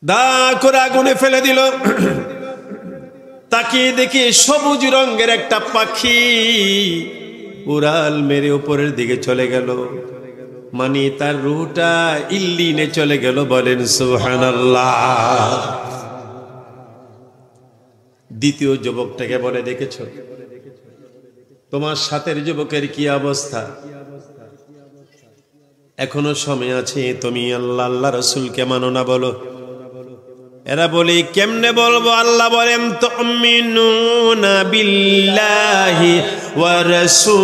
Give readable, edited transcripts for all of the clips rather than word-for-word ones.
দা করে আগুনে ফেলে দিল। তাকিয়ে দেখি সবুজ রঙের একটা পাখি উড়াল মেরে উপরের দিকে চলে গেল, মানে তার রুহটা ইল্লিনে চলে গেল। বলেন সুবহানাল্লাহ। দ্বিতীয় যুবকটাকে বলে, দেখেছো তোমার সাথের যুবকের কি অবস্থা? এখনো সময় আছে, তুমি আল্লাহ আল্লাহ রাসূলকে মানো না বলো। এরা বলে, কেমনে বলবো? আল্লাহ বলেন, তুমিনুনা বিল্লাহি ওয়া রাসূল।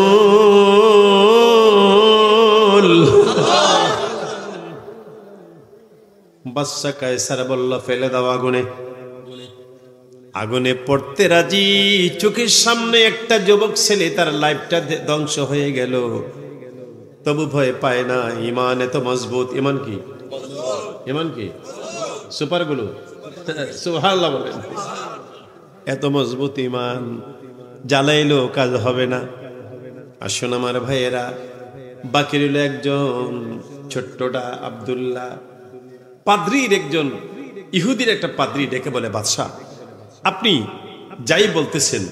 বাদশা কায়সার বলল, ফেলে দাও আগুনে। আগুনে পড়তে রাজি। চোখের সামনে একটা যুবক ছেলে, তার লাইফটা ধ্বংস হয়ে গেল, তবু ভয় পায় না। ইমান এত মজবুত। ইমান কি? ইমান কি? সুপারগুলো সুবহানাল্লাহ বলেন। এত মজবুত ইমান, জ্বালাইলো কাজ হবে না। আসুন আমার ভাইয়েরা, বাকি রইল একজন, ছোট্টটা আব্দুল্লাহ, পাদ্রীর একজন, ইহুদির একটা পাদ্রী ডেকে বলে, বাদশা আপনি যাই বলতেছেন,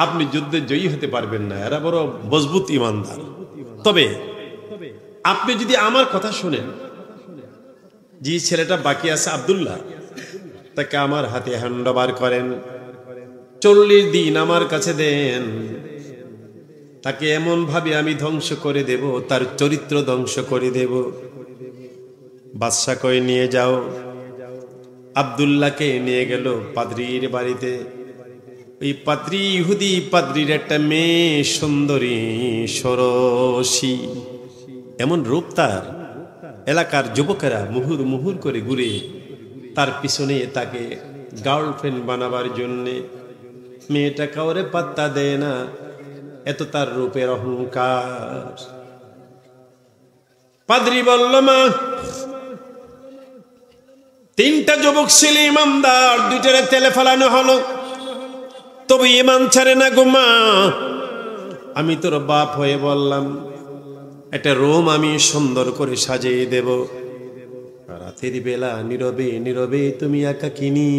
আপনি যুদ্ধে জয়ী হতে পারবেন না। এরা বড় মজবুত ইমানদার, তবে আপনি যদি আমার কথা শুনেন, যে ছেলেটা বাকি আছে আব্দুল্লাহ, তাকে আমার হাতে হ্যান্ডওভার করেন, 40 দিন আমার কাছে দেন, তাকে এমন ভাবে আমি ধ্বংস করে দেব, তার চরিত্র ধ্বংস করে দেব। বাদশা কই, নিয়ে যাও। আব্দুল্লাহকে নিয়ে গেল পাদ্রীর বাড়িতে। ওই পাদ্রী, ইহুদি পাদ্রীর একটা মেয়ে, সুন্দরী ষোড়শী, এমন রূপ তার, এলাকার যুবকেরা মুহুর মুহুর করে ঘুরে তার পিছনে, তাকে গার্লফ্রেন্ড বানাবার জন্যে। মেয়েটা কাউরে পাত্তা দেয় না, এত তার রূপের অহংকার। পাদ্রী বলল, মা, 3টা যুবক ছিল ইমানদার, 2টারে তেলে ফেলানো হলো, তবে ইমান ছাড়ে না গো মা। আমি তোর বাপ হয়ে বললাম, একটা রুম আমি সুন্দর করে সাজিয়ে দেব। রাতের বেলা নীরবে নীরবে তুমি একাকিনী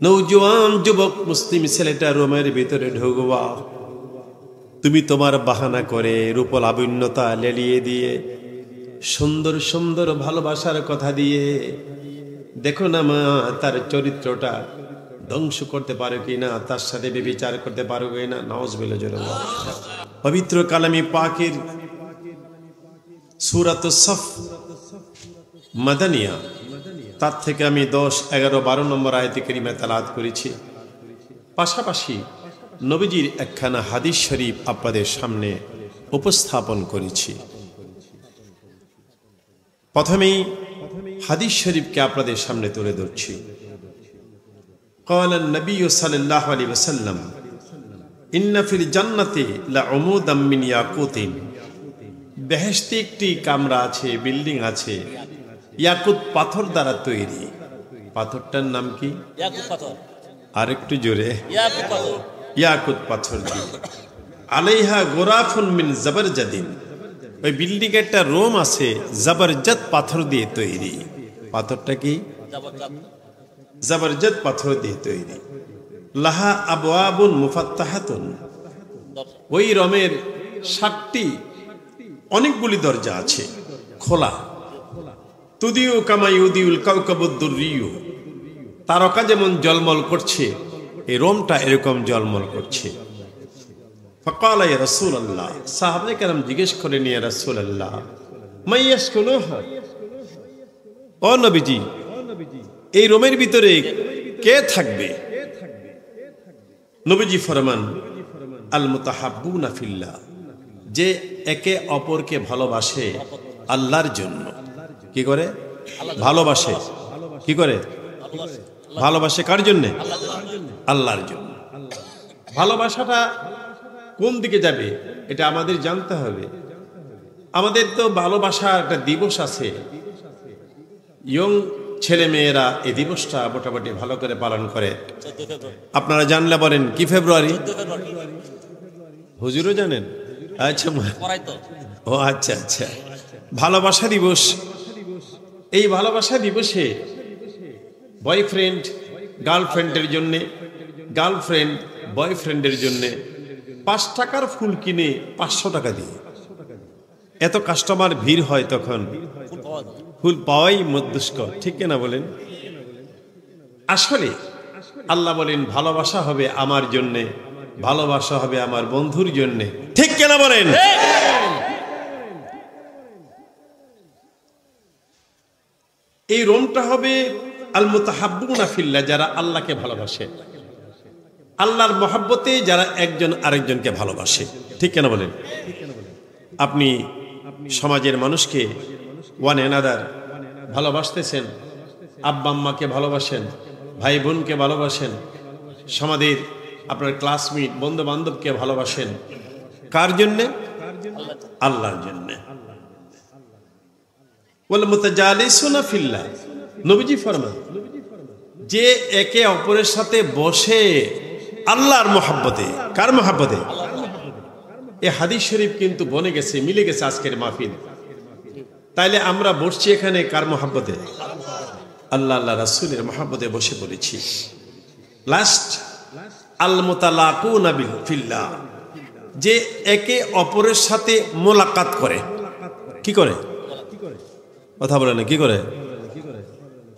নওজোয়ান যুবক মুসলিম ছেলেটা রুমের ভিতরে ঢুকবা, তুমি তোমার বাহানা করে রূপ লাবণ্যতা লেলিয়ে দিয়ে, সুন্দর সুন্দর ভালোবাসার কথা দিয়ে, দেখো না মা, তার চরিত্রটা ধ্বংস করতে পারো কিনা, তার সাথে ব্যভিচার করতে পারো কিনা। নাউজুবিল্লাহ। পবিত্র কালামে পাকের সূরাতুস সফ মাদানিয়া, তার থেকে আমি 10, 11, 12 নম্বর আয়াতে কারিমা তেলাওয়াত করেছি। পাশাপাশি নবীজির একখানা হাদিস শরীফ আপনাদের সামনে উপস্থাপন করেছি। প্রথমেই হাদিস শরীফকে আপনাদের সামনে তুলে ধরছি। قال النبي صلى الله عليه وسلم إن في الجنة لعمودا من ياقوت। বেহেশতে একটি কামরা আছে, বিল্ডিং আছে, ইয়াকুত পাথর দ্বারা তৈরি। পাথরটার নাম কি? ইয়াকুত পাথর। আর একটু জোরে। ইয়াকুত পাথর। ইয়াকুত পাথর দিয়ে। আলাইহা গোরাফুন মিন জাবরজাদিন। ওই বিল্ডিং একটা রুম আছে, জাবরজাত পাথর দিয়ে তৈরি। পাথরটা কি? জাবরজাত পাথর দিয়ে তৈরি। লাহা আবওয়াবুন মুফাত্তাহাতুন। ওই রুমের 7টি অনেকগুলি দরজা আছে, খোলা। তুদিউ কামা ইউদিউল কাউকাবুদ দুররিয়ু। তারকা যেমন জলমল করছে, এই রুমটা এরকম জলমল করছে। ফাকালা ইয়া রাসূলুল্লাহ, সাহাবায়ে কেরাম জিজ্ঞেস করেন, ইয়া রাসূলুল্লাহ মাইয়াসকুনুহা, ও নবীজি এই রুমের ভিতরে কে থাকবে? নবীজি ফরমান, আল মুতাহাব্বুনা ফিল্লাহ, যে একে অপরকে ভালোবাসে আল্লাহর জন্য। কি করে? ভালোবাসে। কি করে? ভালোবাসে কার জন্য? আল্লাহর জন্য। ভালোবাসাটা কোন দিকে যাবে এটা আমাদের জানতে হবে। আমাদের তো ভালোবাসা একটা দিবস আছে, ইয়ং ছেলে মেয়েরা এই দিবসটা মোটামুটি ভালো করে পালন করে। আপনারা জানলে বলেন, কি ফেব্রুয়ারি? হুজুরও জানেন? আচ্ছা, ও আচ্ছা আচ্ছা, ভালোবাসা দিবস। এই ভালোবাসা দিবসে বয়ফ্রেন্ড গার্লফ্রেন্ডের জন্যে, গার্লফ্রেন্ড বয়ফ্রেন্ডের জন্যে 5 টাকার ফুল কিনে 500 টাকা দিয়ে। এত কাস্টমার ভিড় হয় তখন ফুল পাওয়াই দুষ্কর, ঠিক কিনা বলেন? আসলে আল্লাহ বলেন ভালোবাসা হবে আমার জন্যে, ভালোবাসা হবে আমার বন্ধুর জন্যে, ঠিক কিনা বলেন? এই রোমটা হবে আল মুতাহাব্বুনা ফিল্লাহ, যারা আল্লাহকে ভালোবাসে, আল্লাহর মহব্বতে যারা একজন আরেকজনকে ভালোবাসে, ঠিক কিনা বলেন? আপনি সমাজের মানুষকে ওয়ান অ্যানাদার ভালোবাসতেছেন, আব্বা আম্মাকে ভালোবাসেন, ভাই বোনকে ভালোবাসেন, সমাজের আপনার ক্লাসমেট বন্ধু বান্ধবকে ভালোবাসেন, কার জন্যে? আল্লাহর জন্যে। ওয়াল মুতাজালিসুনা ফিল্লাহ, নবীজি ফরমান যে একে অপরের সাথে বসে আল্লাহর মহব্বতে, কার মহব্বতে? এই হাদিস শরীফ কিন্তু বনে গেছে, মিলে গেছে আজকের মাহফিল। তাইলে আমরা বসছি এখানে কার মহব্বতে? আল্লাহ আল্লাহ রাসূলের মহব্বতে বসে পড়েছি। লাস্ট আল মুতালাকুনা ফিল্লাহ, যে একে অপরের সাথে মোলাকাত করে। কি করে? কথা বলে না, কি করে?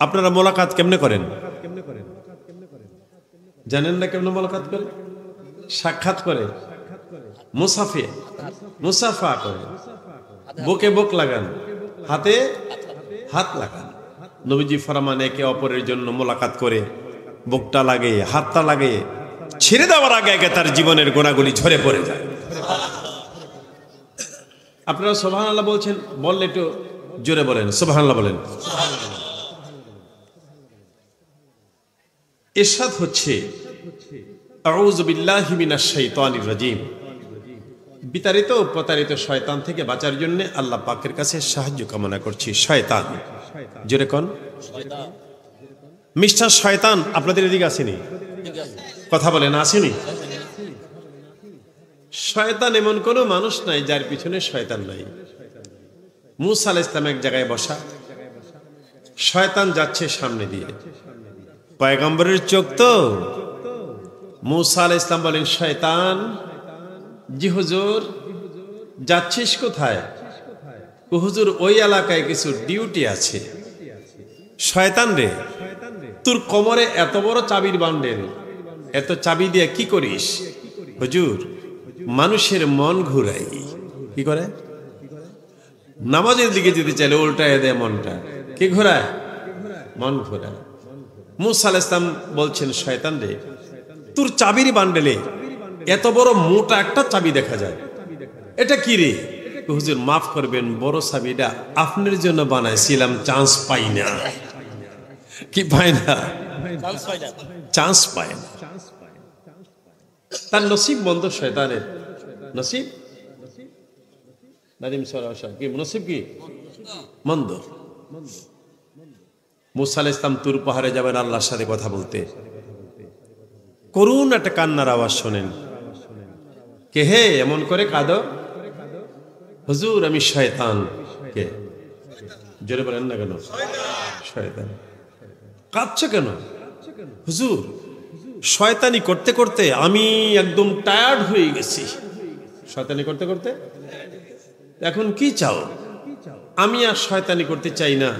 আপনারা মোলাকাত কেমনে করেন জানেন না? কেমনে মোলাকাত করে? সাক্ষাৎ করে, মুসাফা করে, বুকে বুক লাগান, হাতে হাত লাগান। নবীজি ফরমান একে অপরের জন্য মোলাকাত করে বুকটা লাগে, হাতটা লাগে, ছেড়ে দেওয়ার আগে আগে তার জীবনের গোনাগুলি ঝরে পড়ে যায়। আপনারা সুবহানাল্লাহ বলছেন, বললে একটু জোরে বলেন সুবহানাল্লাহ বলেন। ইরশাদ হচ্ছে আউযু বিল্লাহি মিনাশ শাইতানির রাজিম, বিতাড়িত ও প্রতারিত শয়তান থেকে বাঁচার জন্য আল্লাহ পাকের কাছে সাহায্য কামনা করছি। শয়তান, জোরে কোন? মিস্টার শয়তান আপনাদের এদিকে আসেনি? কথা বলেন, আসেনি? শয়তান এমন কোন মানুষ নাই যার পিছনে শয়তান নাই। মুসা আলাইহিস সালাম এক জায়গায় বসা, শয়তান যাচ্ছে সামনে দিয়ে। পয়গম্বরের চোখ তো, মুসা আলাইহিস সালাম বলেন, শয়তান, জি হুজুর, যাচ্ছিস কোথায়? হুজুর ওই এলাকায় কিছু ডিউটি আছে। শয়তান রে, তোর কোমরে এত বড় চাবির বান্ডেল, এত চাবি দিয়ে কি করিস? হুজুর মানুষের মন ঘুরাই। কি করে? নামাজের দিকে যেতে চাইলে উল্টায় দেয় মনটা। কি ঘোরায়? মন ঘোরায়। মুসা আলাইহিস সালাম বলছেন, শয়তান রে, তোর চাবির বান্ডেলে এত বড় মোটা একটা চাবি দেখা যায়, এটা কি রে? হুজুর মাফ করবেন, বড় চাবিটা আপনার জন্য বানাইছিলাম, চান্স পাই না। কি পাই না? চান্স পায় না। তার নসিব বন্ধ, শয়তানের নসিব নাদিম সরাসর কি নসিব কি মন্দ। মুসা আলাইহিস সালাম তুর পাহাড়ে যাবেন আল্লাহর সাথে কথা বলতে, করুণ একটা কান্নার আওয়াজ শোনেন। কে হে এমন করে কাঁদো? হুজুর আমি শয়তান। কে? জোরে বলেন না কেন? শয়তান। কাঁদছো কেন? হুজুর শয়তানি করতে করতে আমি একদম টায়ার্ড হয়ে গেছি। শয়তানি করতে করতে এখন কি চাও? আমি আর শয়তানি করতে চাই না,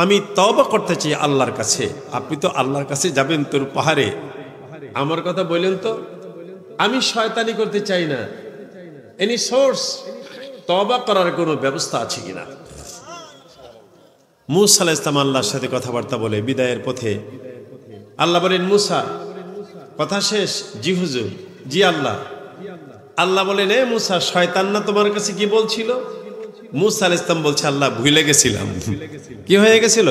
আমি তওবা করতে চাই আল্লাহর কাছে। আপনি তো আল্লাহর কাছে যাবেন তোর পাহাড়ে, আমার কথা বললেন তো, আমি শয়তানি করতে চাই না। এনি সোর্স, তওবা করার কোনো ব্যবস্থা আছে কিনা? মুসা আলাইহিস সালাম আল্লাহর সাথে কথাবার্তা বলে বিদায়ের পথে আল্লাহ বলেন, মুসা কথা শেষ? জি হুজুর। জি আল্লাহ। আল্লাহ বলেন, এ মুসা, শয়তান না তোমার কাছে কি বলছিল? মুসা আলাইহিস সালাম বলছে, আল্লাহ ভুলে গেছিলাম। কি হয়ে গেছিল?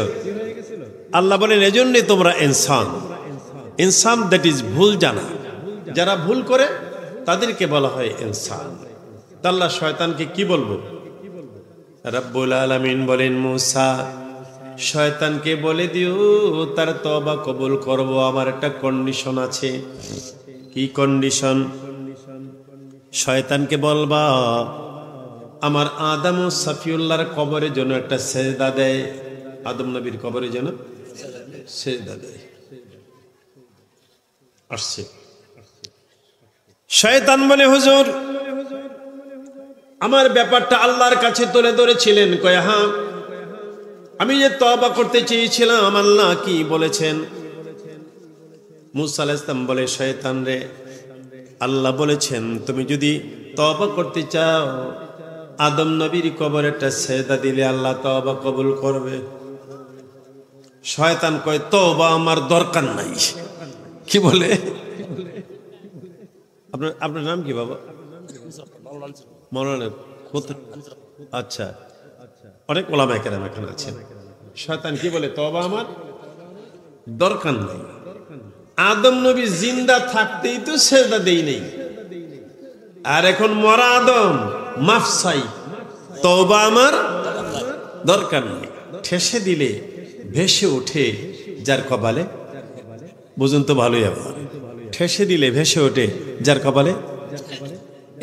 আল্লাহ বলেন, এজন্যই তোমরা ইনসান, ইনসান দ্যাট ইজ ভুল জানা, যারা ভুল করে তাদেরকে বলা হয় ইনসান। আল্লাহ শয়তানকে কি বলবো? রব্বুল আলামিন বলেন, মুসা শয়তানকে বলে দিও তার তওবা কবুল করব, আমার একটা কন্ডিশন আছে। কি কন্ডিশন? শয়তানকে বলবা আমার আদম ও সফিউল্লাহর কবরের জন্য একটা সেজদা দেয়, আদম নবীর কবরের জন্য সেজদা দেয়। আসছে শয়তান বলে, হুজুর আমার ব্যাপারটা আল্লাহর কাছে তুলে ধরেছিলেন। কয় হ্যাঁ, আমি যে তওবা করতে চেয়েছিলাম আল্লাহ কি বলেছেন? মূসা আলাইহিস সালাম বলে, শয়তান রে, আল্লাহ বলেছেন তুমি যদি তওবা করতে চাও আদম নবীর কবরে একটা সেজদা দিলে আল্লাহ তওবা কবুল করবে। শয়তান কয়, তওবা আমার দরকার নাই। কি বলে? আপনার নাম কি বাবা? মৌলানা। আচ্ছা, অনেক ওলামায়ে কেরাম এখানে আছেন। শয়তান কি বলে? তওবা আমার দরকার নাই। আদম নবী জিন্দা থাকতেই তো সেজদা দেই নেই, আর এখন মরা আদম মাফ চাই, তওবা আমার দরকার নেই। ঠেসে দিলে ভেসে ওঠে যার কপালে, বুঝুন তো ভালোই, আবার ঠেসে দিলে ভেসে ওঠে যার কপালে।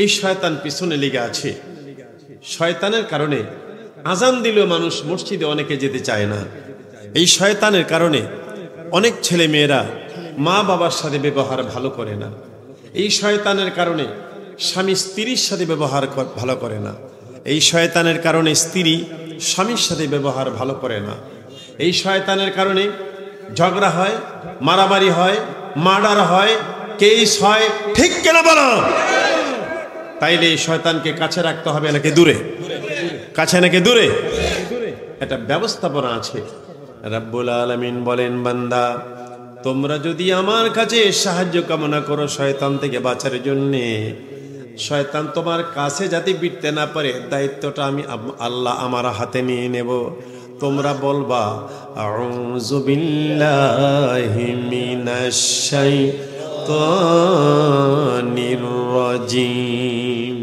এই শয়তান পিছনে লেগে আছে। শয়তানের কারণে আজান দিলেও মানুষ মসজিদে অনেকে যেতে চায় না। এই শয়তানের কারণে অনেক ছেলে মেয়েরা মা বাবার সাথে ব্যবহার ভালো করে না। এই শয়তানের কারণে স্বামী স্ত্রীর সাথে ব্যবহার ভালো করে না। এই শয়তানের কারণে স্ত্রী স্বামীর সাথে ব্যবহার ভালো করে না। এই শয়তানের কারণে ঝগড়া হয়, মারামারি হয়, মার্ডার হয়, কেস হয়। ঠিক কেনা বলো? তাইলে এই শয়তানকে কাছে রাখতে হবে নাকি দূরে? কাছে নাকি দূরে? একটা ব্যবস্থাপনা আছে। রাব্বুল আলামিন বলেন, বান্দা তোমরা যদি আমার কাছে সাহায্য কামনা করো শয়তান থেকে বাঁচার জন্যে, শয়তান তোমার কাছে যাতে বিটতে না পারে দায়িত্বটা আমি আল্লাহ আমার হাতে নিয়ে নেব। তোমরা বলবা, আউযু বিল্লাহি মিনাশ শাইতানির রাজিম।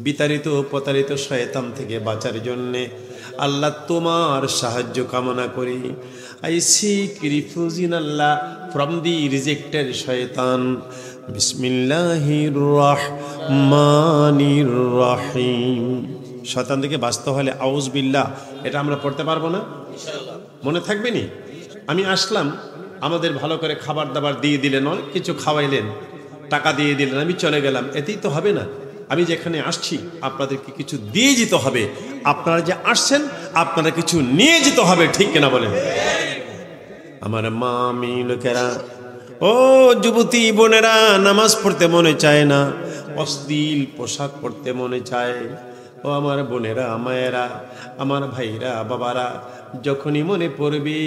বিতাড়িত প্রতারিত শয়তান থেকে বাঁচার জন্যে আল্লাহ তোমার সাহায্য কামনা করি। I seek refuge in Allah from the rejected shaitan. বিসমিল্লাহির রহমানির রহিম। শয়তান থেকে বাঁচতে হলে আউজ বিল্লাহ, এটা আমরা পড়তে পারবো না? মনে থাকবে নি? আমি আসলাম, আমাদের ভালো করে খাবার দাবার দিয়ে দিলেন, অনেক কিছু খাওয়াইলেন, টাকা দিয়ে দিলেন, আমি চলে গেলাম, এতেই তো হবে না। আমি যেখানে আসছি আপনাদেরকে কিছু দিয়ে যেতে হবে। আপনারা যে আসছেন আপনারা কিছু নিয়ে যেতে হবে। ঠিক কিনা বলেন? আমার মামি লোকেরা, ও যুবতী বোনেরা, নামাজ পড়তে মনে চায় না, অশ্লীল পোশাক পরতে মনে চায়। ও আমার বোনেরা, মায়েরা, আমার ভাইরা, বাবারা, যখনই মনে পড়বে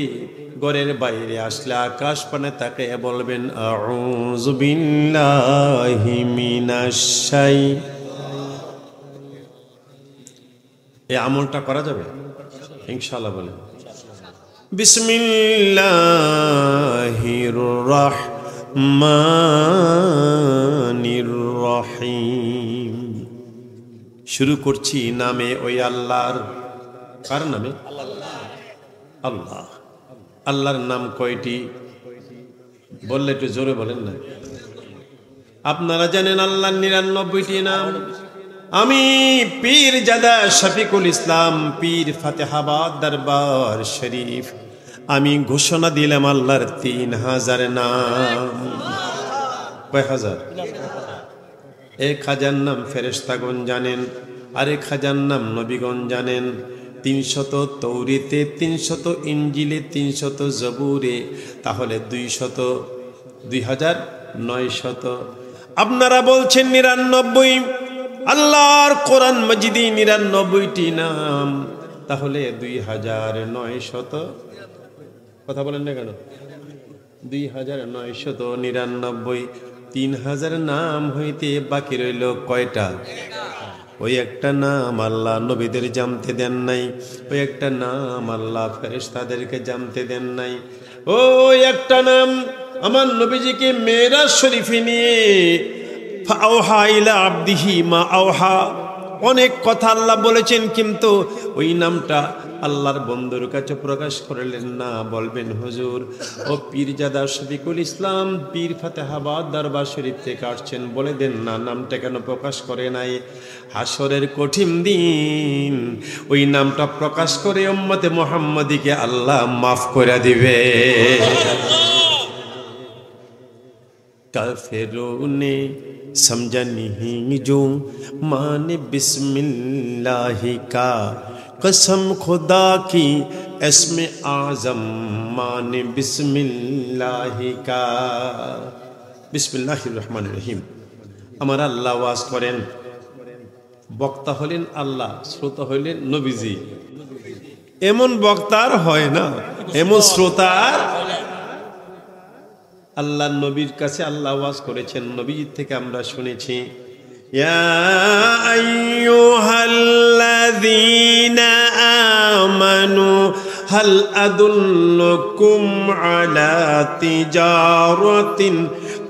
ঘরের বাইরে আসলে আকাশ পানে তাকে বলবেন, আউযু বিল্লাহি মিনাশ শাইতানির। এই আমলটা করা যাবে ইনশাআল্লাহ? বলেন বিসমিল্লাহির রহমানির রহিম। শুরু করছি নামে ওই আল্লাহর। কার নামে? আল্লাহ। আল্লাহর নাম কয়টি? বললে একটু জোরে বলেন না। আপনারা জানেন আল্লাহর 99টি নাম। আমি পীর জাদা শফিকুল ইসলাম, পীর ফাতেহাবাদ দরবার শরীফ, আমি ঘোষণা দিলাম আল্লাহর 3000 নাম। কয় হাজার? 1000 নাম ফেরেশতাগণ জানেন, আর 1000 নাম নবীগণ জানেন। 300 তৌরিতে, 300 ইঞ্জিলে, 300 জবুরে, তাহলে 2900। আপনারা বলছেন 99। আল্লাহর কোরআন মাজিদে 99টি নাম, তাহলে 2900। কথা বলেন না কেন? 2999। 3000 নাম হইতে বাকি রইল কয়টা? ওই একটা নাম আল্লাহ নবীদের জানতে দেন নাই, ওই একটা নাম আল্লাহ ফেরেশতাদেরকে জানতে দেন নাই। ওই একটা নাম আমার নবীজিকে মেরাজ শরীফে নিয়ে ফাওহা ইলা আবদিহি মা আওহা, অনেক কথা আল্লাহ বলেছেন, কিন্তু ওই নামটা আল্লাহর বন্ধুর কাছে প্রকাশ করলেন না, বলবেন হুজুর ও পীরজাদা শফিকুল ইসলাম পীর ফাতেহাবাদ দরবার শরীফ থেকে আসছেন, বলে দেন না নামটা কেন প্রকাশ করে নাই। হাসরের কঠিন দিন ওই নামটা প্রকাশ করে উম্মতে মুহাম্মাদীকে আল্লাহ মাফ করে দিবে। काफिरों ने समझा नहीं जो माने बिस्मिल्लाह का, कसम खुदा की इसमें आज़म माने बिस्मिल्लाह का। बिस्मिल्लाहिर रहमानिर रहीम। আমার আল্লাহ ওয়াজ করেন, বক্তা হলেন আল্লাহ, শ্রোতা হলেন নবীজি। এমন বক্তার হয় না, এমন শ্রোতার। আল্লাহ নবীর কাছে আল্লাহ ওয়াজ করেছেন, নবীর থেকে আমরা শুনেছি ইয়া আইয়ুহাল্লাযীনা আমানু হাল আদুল্লুকুম আলা তিজারাতিন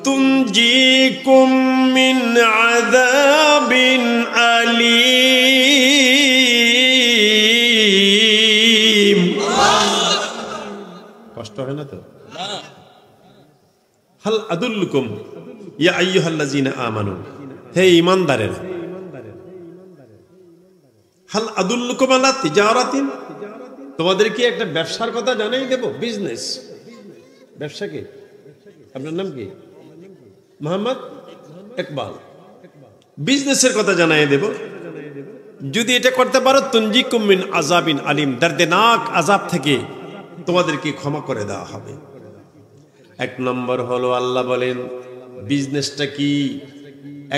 তুনজিকুম মিন আযাবিন আলীম। কষ্ট হয় না তো? হাল আদুল্লুকুম ইয়া আইয়ুহাল্লাযীনা আমানু, হে ঈমানদারেরা, হাল আদুল্লুকুম আলা তিজারাতিন, তোমাদেরকে একটা ব্যবসার কথা জানাই দেব। বিজনেস, ব্যবসা কি? আপনার নাম কি? মোহাম্মদ ইকবাল। বিজনেসের কথা জানাই দেব, যদি এটা করতে পারো তুনজিকুম মিন আযাবিন আলীম, দর্দনাক আযাব থেকে তোমাদেরকে ক্ষমা করে দেওয়া হবে। এক নম্বর হলো আল্লাহ বলেন বিজনেসটা কি?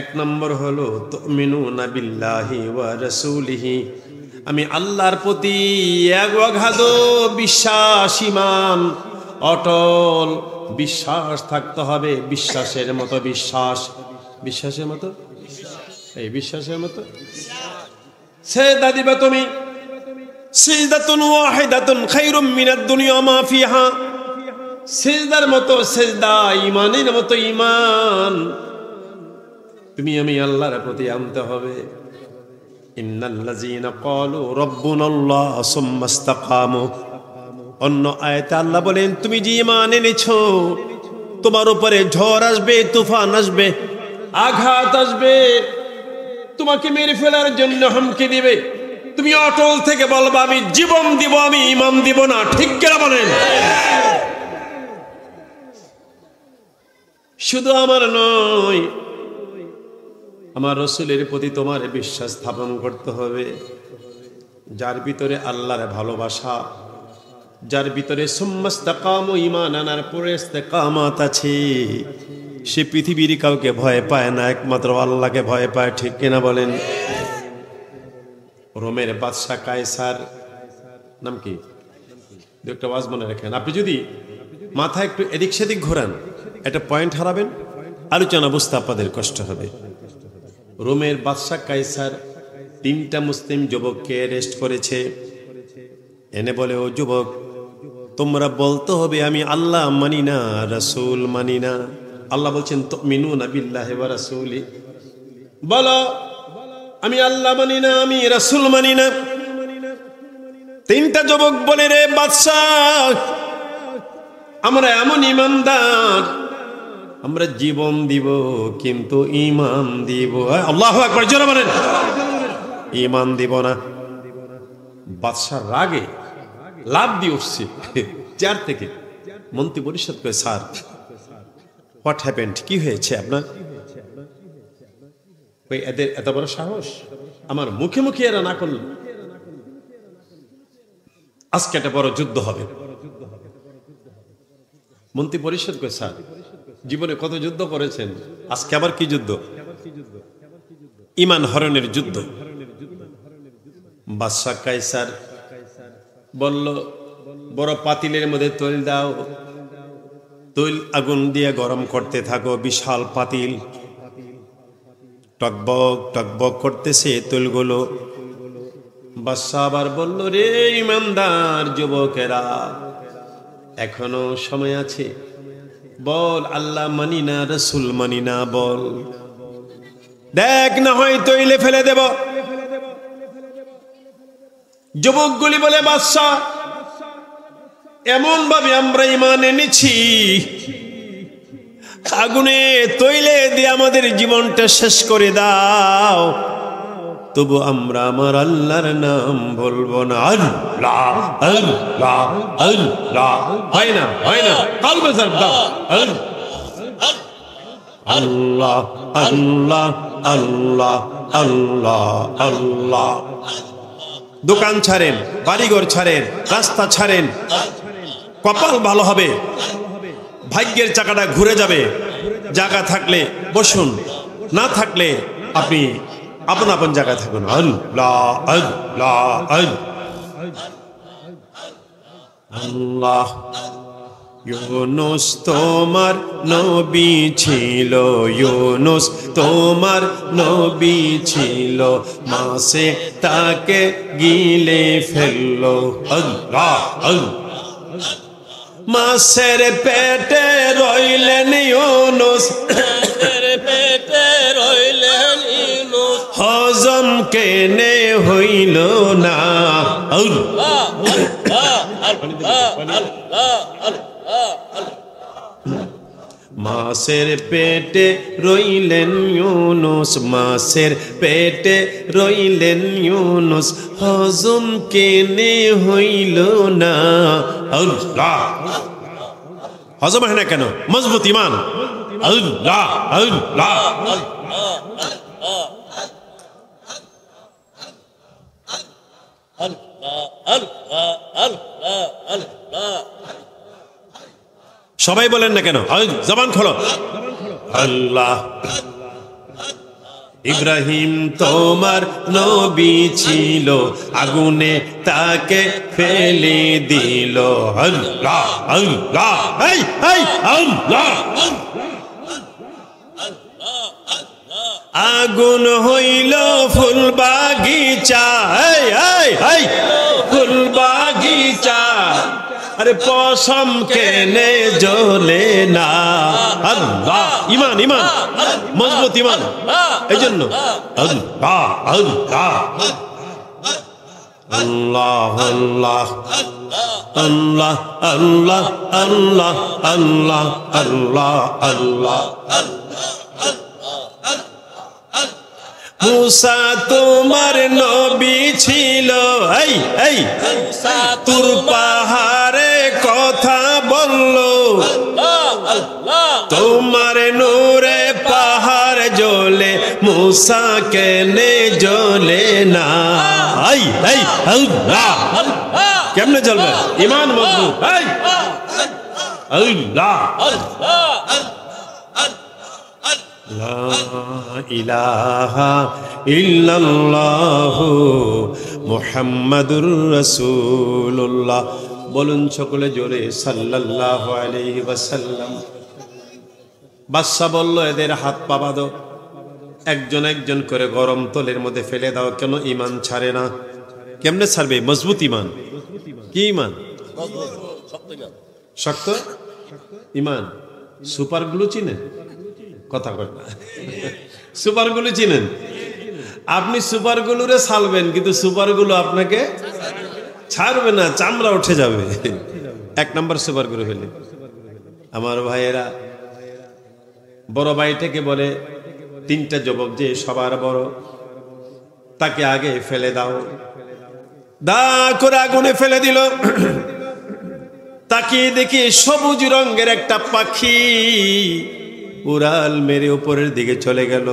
এক নম্বর হলো তুমিনুনা বিল্লাহি ওয়া রাসূলিহি, আমি আল্লাহর প্রতি এক অগাধ বিশ্বাস, ঈমান, অটল বিশ্বাস থাকতে হবে। বিশ্বাসের মতো বিশ্বাস, বিশ্বাসের মতো, এই বিশ্বাসের মতো সিজদা দিবা তুমি, সিজদাতুন ওয়াহিদাতুন খায়রুম মিনাদ দুনিয়া মা ফিহা, সিজদার মতো সিজদা, ঈমানের মতো ঈমান তুমি আমি আল্লাহর প্রতি আনতে হবে। ইন্নাল্লাযীনা ক্বালু রাব্বুনাল্লাহ সুম্মা ইসতাকামু, অন্য আয়াতে আল্লাহ বলেন তুমি যে ঈমান এনেছো, তোমার উপরে ঝড় আসবে, তুফান আসবে, আঘাত আসবে, তোমাকে মেরে ফেলার জন্য হুমকি দিবে, তুমি অটল থেকে বলবা আমি জীবন দিব, আমি ঈমান দিব না। ঠিক কিনা বলেন? শুধু আমার নয়, আমার রাসূলের প্রতি তোমার বিশ্বাস স্থাপন করতে হবে। যার ভিতরে আল্লাহর ভালোবাসা, যার ভিতরে সুম্মাস্তাকামু, ঈমান আনার পরে ইস্তেকামাত আছে, সে পৃথিবীর কাউকে ভয় পায় না, একমাত্র আল্লাহকে ভয় পায়। ঠিক কিনা বলেন? রোমের বাদশা কায়সার নাম কি? দু একটা ওয়াজ মনে রাখেন। আপনি যদি মাথা একটু এদিক সেদিক ঘোরান, একটা পয়েন্ট হারাবেন, আলোচনা বুঝতে আপনাদের কষ্ট হবে। রোমের বাদশা কায়সার তিনটা মুসলিম যুবককে অ্যারেস্ট করেছে। এনে বলে, ও যুবক, তোমরা বলতে হবে আমি আল্লাহ মানি না, রাসূল মানি না। আল্লাহ বলছেন তুমিনুনা বিল্লাহি ওয়া রাসূলি, বলো আমি আল্লাহ মানি না, আমি রাসূল মানি না। তিনটা যুবক বলে, রে বাদশাহ, আমরা এমন ঈমানদার, আমরা জীবন দিব কিন্তু ঈমান দিব। আল্লাহু আকবার, জোরে বলেন, ঈমান দিব না। বাদশার রাগে লাভ দিয়ে উঠছে চেয়ার থেকে। মন্ত্রী পরিষদ করে, স্যার হোয়াট হ্যাপেন্ড, কি হয়েছে আপনার? এদের এত বড় সাহস, আমার মুখে মুখে এরা না করল, আজকে একটা বড় যুদ্ধ হবে। মন্ত্রী পরিষদ করে, স্যার জীবনে কত যুদ্ধ করেছেন, আজকে আবার কি যুদ্ধ? ঈমান হরণের যুদ্ধ। বাদশা কায়সার বলল, বড় পাতিলের মধ্যে তৈল দাও, তৈল আগুন দিয়ে গরম করতে থাকো। বিশাল পাতিল, টকবক টকবক করতেছে তৈলগুলো। বাদশা আবার বলল, রে ঈমানদার যুবকেরা, এখনো সময় আছে, বল আল্লাহ মানি না, রাসূল মানি না, বল, দেখ না হয় তৈলে ফেলে দেব। যুবকগুলি বলে, বাদশা, এমন ভাবে আমরা ঈমান এনেছি, আগুনে তৈলে দিয়ে আমাদের জীবনটা শেষ করে দাও, তবু আমরা আমার আল্লাহর নাম বলবো না। আল্লাহ আল্লাহ আল্লাহ, হয় না হয় না, কালবে স্যার দাও, আল্লাহ আল্লাহ আল্লাহ আল্লাহ আল্লাহ। দোকান ছাড়েন, বাড়িঘর ছাড়েন, রাস্তা ছাড়েন, কপাল ভালো হবে, ভাগ্যের চাকাটা ঘুরে যাবে। জায়গা থাকলে বসুন, না থাকলে আপনি আপন আপন জায়গায় থাকুন। আল্লাহ আল্লাহ আল্লাহ। ইউনুস তোমার নবী ছিল, ইউনুস তোমার নবী ছিল, মাছে তাকে গিলে ফেললো। আল্লাহ আল্লাহ। মাছের পেটে রইলেন ইউনুস, পেটে রইলেন ইউনুস, হজম কেনে হইল না। মাছের পেটে রইলেন ইউনুস, মাছের পেটে রইলেন ইউনুস, হজম কেনে হইল না। আল্লাহ। হজম হয় না কেন? মজবুত ঈমান। আল্লাহ আল্লাহ। সবাই বলেন না কেন? জবান খোলো। আল্লাহ। ইব্রাহিম তোমার নবী ছিল, আগুনে তাকে ফেলে দিল। আল্লাহ আল্লাহ আল্লাহ। আগুন হইল ফুল বাগিচা, ফুল বাগিচা, আরে পশম কেনে জ্বলে না। আল্লাহ। ঈমান ঈমান, মজবুত ঈমান, এই জন্য আল্লাহ আল্লাহ আল্লাহ আল্লাহ আল্লাহ আল্লাহ আল্লাহ আল্লাহ আল্লাহ আল্লাহ। মুসা তোমার নবী ছিল, এই এই তুর পাহাড়ে কথা বলল, তোমার নূরে পাহাড় জ্বলে, মুসা কেনে জ্বলে না। এই এই আল্লাহ। কেমনে জ্বলবে? ঈমান মজবুত। এই আল্লাহ। লা ইলাহা ইল্লাল্লাহু মুহাম্মাদুর রাসূলুল্লাহ। বলুন সকলে জোরে সাল্লাল্লাহু আলাইহি ওয়াসাল্লাম। বাদশা বলল, এদের হাত পা বাঁধো, একজন একজন করে গরম তলের মধ্যে ফেলে দাও। কেন? ঈমান ছাড়ে না। কেমনে ছাড়বে? মজবুত ঈমান। কি ঈমান? শক্ত ঈমান। সুপার গ্লু চিনেন? কথা কয় না। সুপার গ্লু চিনেন? আপনি সুপার গ্লুরে ছাড়বেন, কিন্তু সুপার গ্লু আপনাকে ছাড়বে না, চামড়া উঠে যাবে। এক নম্বর সুপার গ্লু হলে। আমার ভাইয়েরা, বড় ভাইটাকে বলে, তিনটা যুবক যে সবার বড়, তাকে আগে ফেলে দাও। দা করে আগুনে ফেলে দিল। তাকিয়ে দেখি সবুজ রঙের একটা পাখি উড়াল মেরে উপরের দিকে চলে গেল,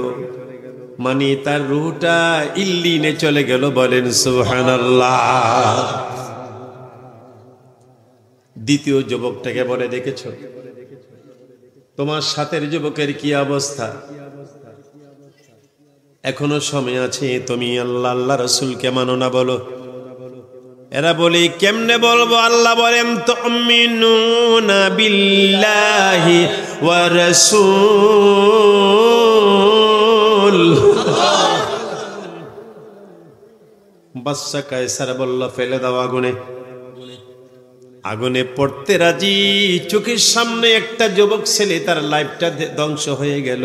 মানে তার রুহটা ইল্লিনে চলে গেল। বলেন সুবহানাল্লাহ। দ্বিতীয় যুবকটাকে বলে, দেখেছো তোমার সাথের যুবকের কি অবস্থা? এখনো সময় আছে, তুমি আল্লাহ আল্লাহ রাসূলকে মানো না, বলো। এরা বলি, কেমনে বলবো? আল্লাহ বলেন, তুমিনুনা বিল্লাহি ওয়া রাসূল। বাদশা কায়সার বলল, ফেলে দাও আগুনে। আগুনে পড়তে রাজি। চোখের সামনে একটা যুবক ছেলে, তার লাইফটা ধ্বংস হয়ে গেল,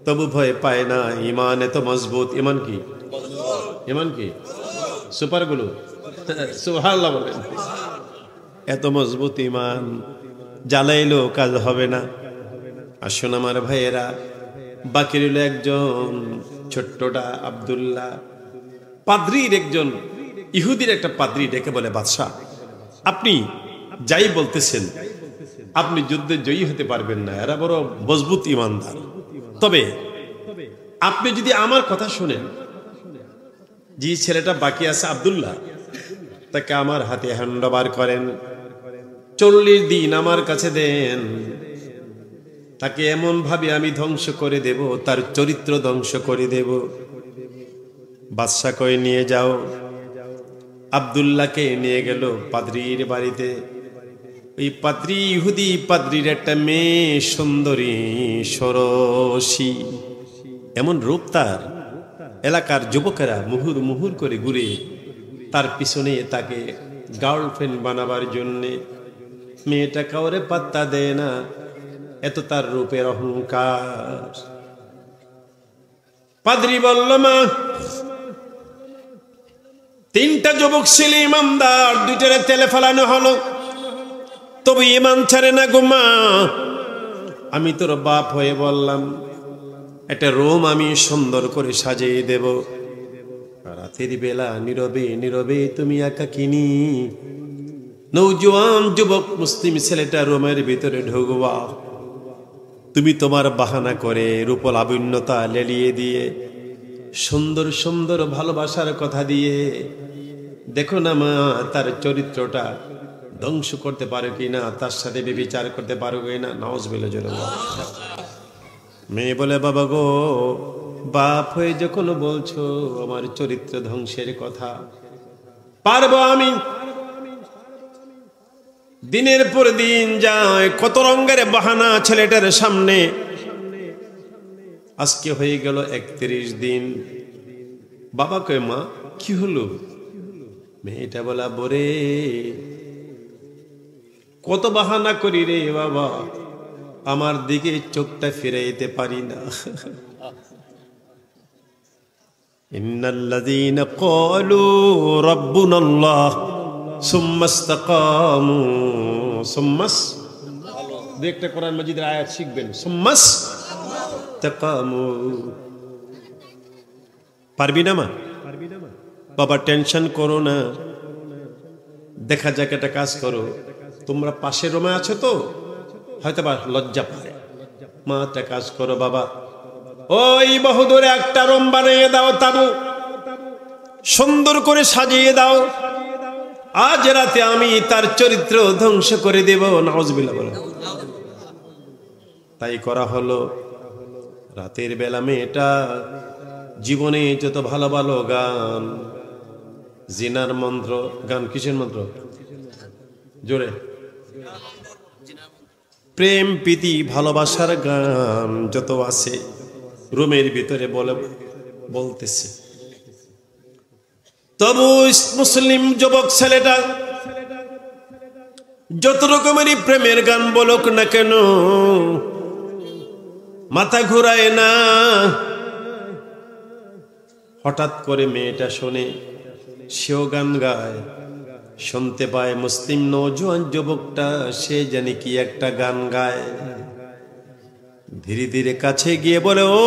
তবু ভয় পায় না। ঈমান এত মজবুত। ঈমান কি? ঈমান কি? সুপার গ্লু, সুবহানাল্লাহ বলেন। এত মজবুত ইমান, জ্বালাইলো কাজ হবে না। আসুন আমার ভাইয়েরা, বাকি রইল একজন ছোট্টটা আব্দুল্লাহ, পাদ্রীর একজন, ইহুদির একটা পাদ্রী ডেকে বলে, বাদশাহ আপনি যাই বলতেছেন, আপনি যুদ্ধে জয়ী হতে পারবেন না, এরা বড় মজবুত ইমানদার, তবে আপনি যদি আমার কথা শুনেন, যে ছেলেটা বাকি আছে আব্দুল্লাহ, তাকে আমার হাতে হ্যান্ডওভার করেন, 40 দিন আমার কাছে দেন, তাকে এমন ভাবে আমি ধ্বংস করে দেব, তার চরিত্র ধ্বংস করে দেব। বাদশা কই নিয়ে যাও। আব্দুল্লাহকে নিয়ে গেল পাদ্রীর বাড়িতে। ওই পাদ্রী, ইহুদি পাদ্রীর একটা মেয়ে, সুন্দরী সরসী, এমন রূপ তার, এলাকার যুবকেরা মুহুর মুহুর করে ঘুরে তার পিছনে তাকে গার্লফ্রেন্ড বানাবার জন্যে। মেয়েটা কাউরে পাত্তা দেয় না, এত তার রূপের অহংকার। পাদ্রী বলল, মা, 3টা যুবক ছিল ইমানদার, 2টারে তেলে ফেলানো হলো, তবে ইমান ছাড়ে না গো মা। আমি তোর বাপ হয়ে বললাম, একটা রুম আমি সুন্দর করে সাজিয়ে দেব, রাতের বেলা নীরবে নীরবে তুমি একাকিনী নৌজওয়ান যুবক মুসলিম ছেলেটা রুমের ভিতরে ঢুকবা, তুমি তোমার বাহানা করে রূপলাবণ্যতা লেলিয়ে দিয়ে, সুন্দর সুন্দর ভালোবাসার কথা দিয়ে, দেখো না মা তার চরিত্রটা ধ্বংস করতে পারো কিনা, তার সাথে ব্যভিচার করতে পারো কিনা। নাউজুবিল্লাহ জোরে। মেয়ে বলে, বাবা গো, বাপ হয়ে যখন বলছো আমার চরিত্র ধ্বংসের কথা, পারবো আমি। দিনের পর দিন যায়, কত রঙের বাহানা ছেলেটার সামনে। আজকে হয়ে গেল 31 দিন। বাবা কয়, মা কি হলো? মেয়েটা বলা, বরে কত বাহানা করি রে বাবা, আমার দিকে চোখটা ফিরাইতে পারি না। ইন্নাল্লাযীনা ক্বালু রাব্বুনাল্লাহ সুম্মা ইসতাকামু, সুম্মাস, একটা কোরআন মাজিদের আয়াত শিখবেন, সুম্মাস ইসতাকামু। পারবি না মা? বাবা টেনশন করো না, দেখা যাক, একটা কাজ করো, তোমরা পাশের রুমে আছো তো, হয়তো বা লজ্জা পায়, মা একটা কাজ করো বাবা, ওই বহুদূরে একটা রুম বানিয়ে দাও, তাবু সুন্দর করে সাজিয়ে দাও, আজ রাতে আমি তার চরিত্র ধ্বংস করে দেব। নাউজুবিল্লাহ বলো। তাই করা হলো। রাতের বেলা মেয়েটা জীবনে যত ভালো ভালো গান, জিনার মন্ত্র, গান কিসের মন্ত্র? জোরে, প্রেম প্রীতি ভালোবাসার গান যত আছে রুমের ভিতরে বলতেছে। তবু মুসলিম যুবক ছেলেটা যত রকমেরই প্রেমের গান বলুক না কেন, মাথা ঘুরায় না। হঠাৎ করে মেয়েটা শোনে, সেও গান গায়, শুনতে পায় মুসলিম নওজোয়ান যুবকটা সে জানি কি একটা গান গায়। ধীরে ধীরে কাছে গিয়ে বলে, ও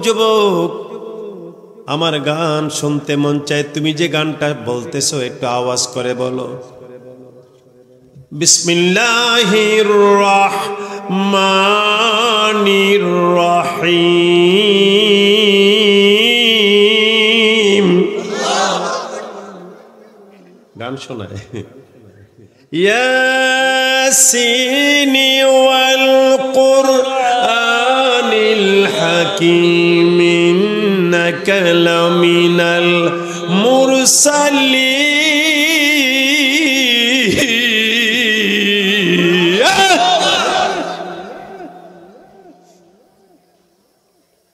যুবক, আমার গান শুনতে মন চায়, তুমি যে গানটা বলতেছো একটু আওয়াজ করে বলো। বিসমিল্লাহির রহমানির রহিম। গান শোনায়, ইয়াসিনি ওয়াল কুরআনিল হাকীম ইন্নাকা লামিনাল মুরসালিন।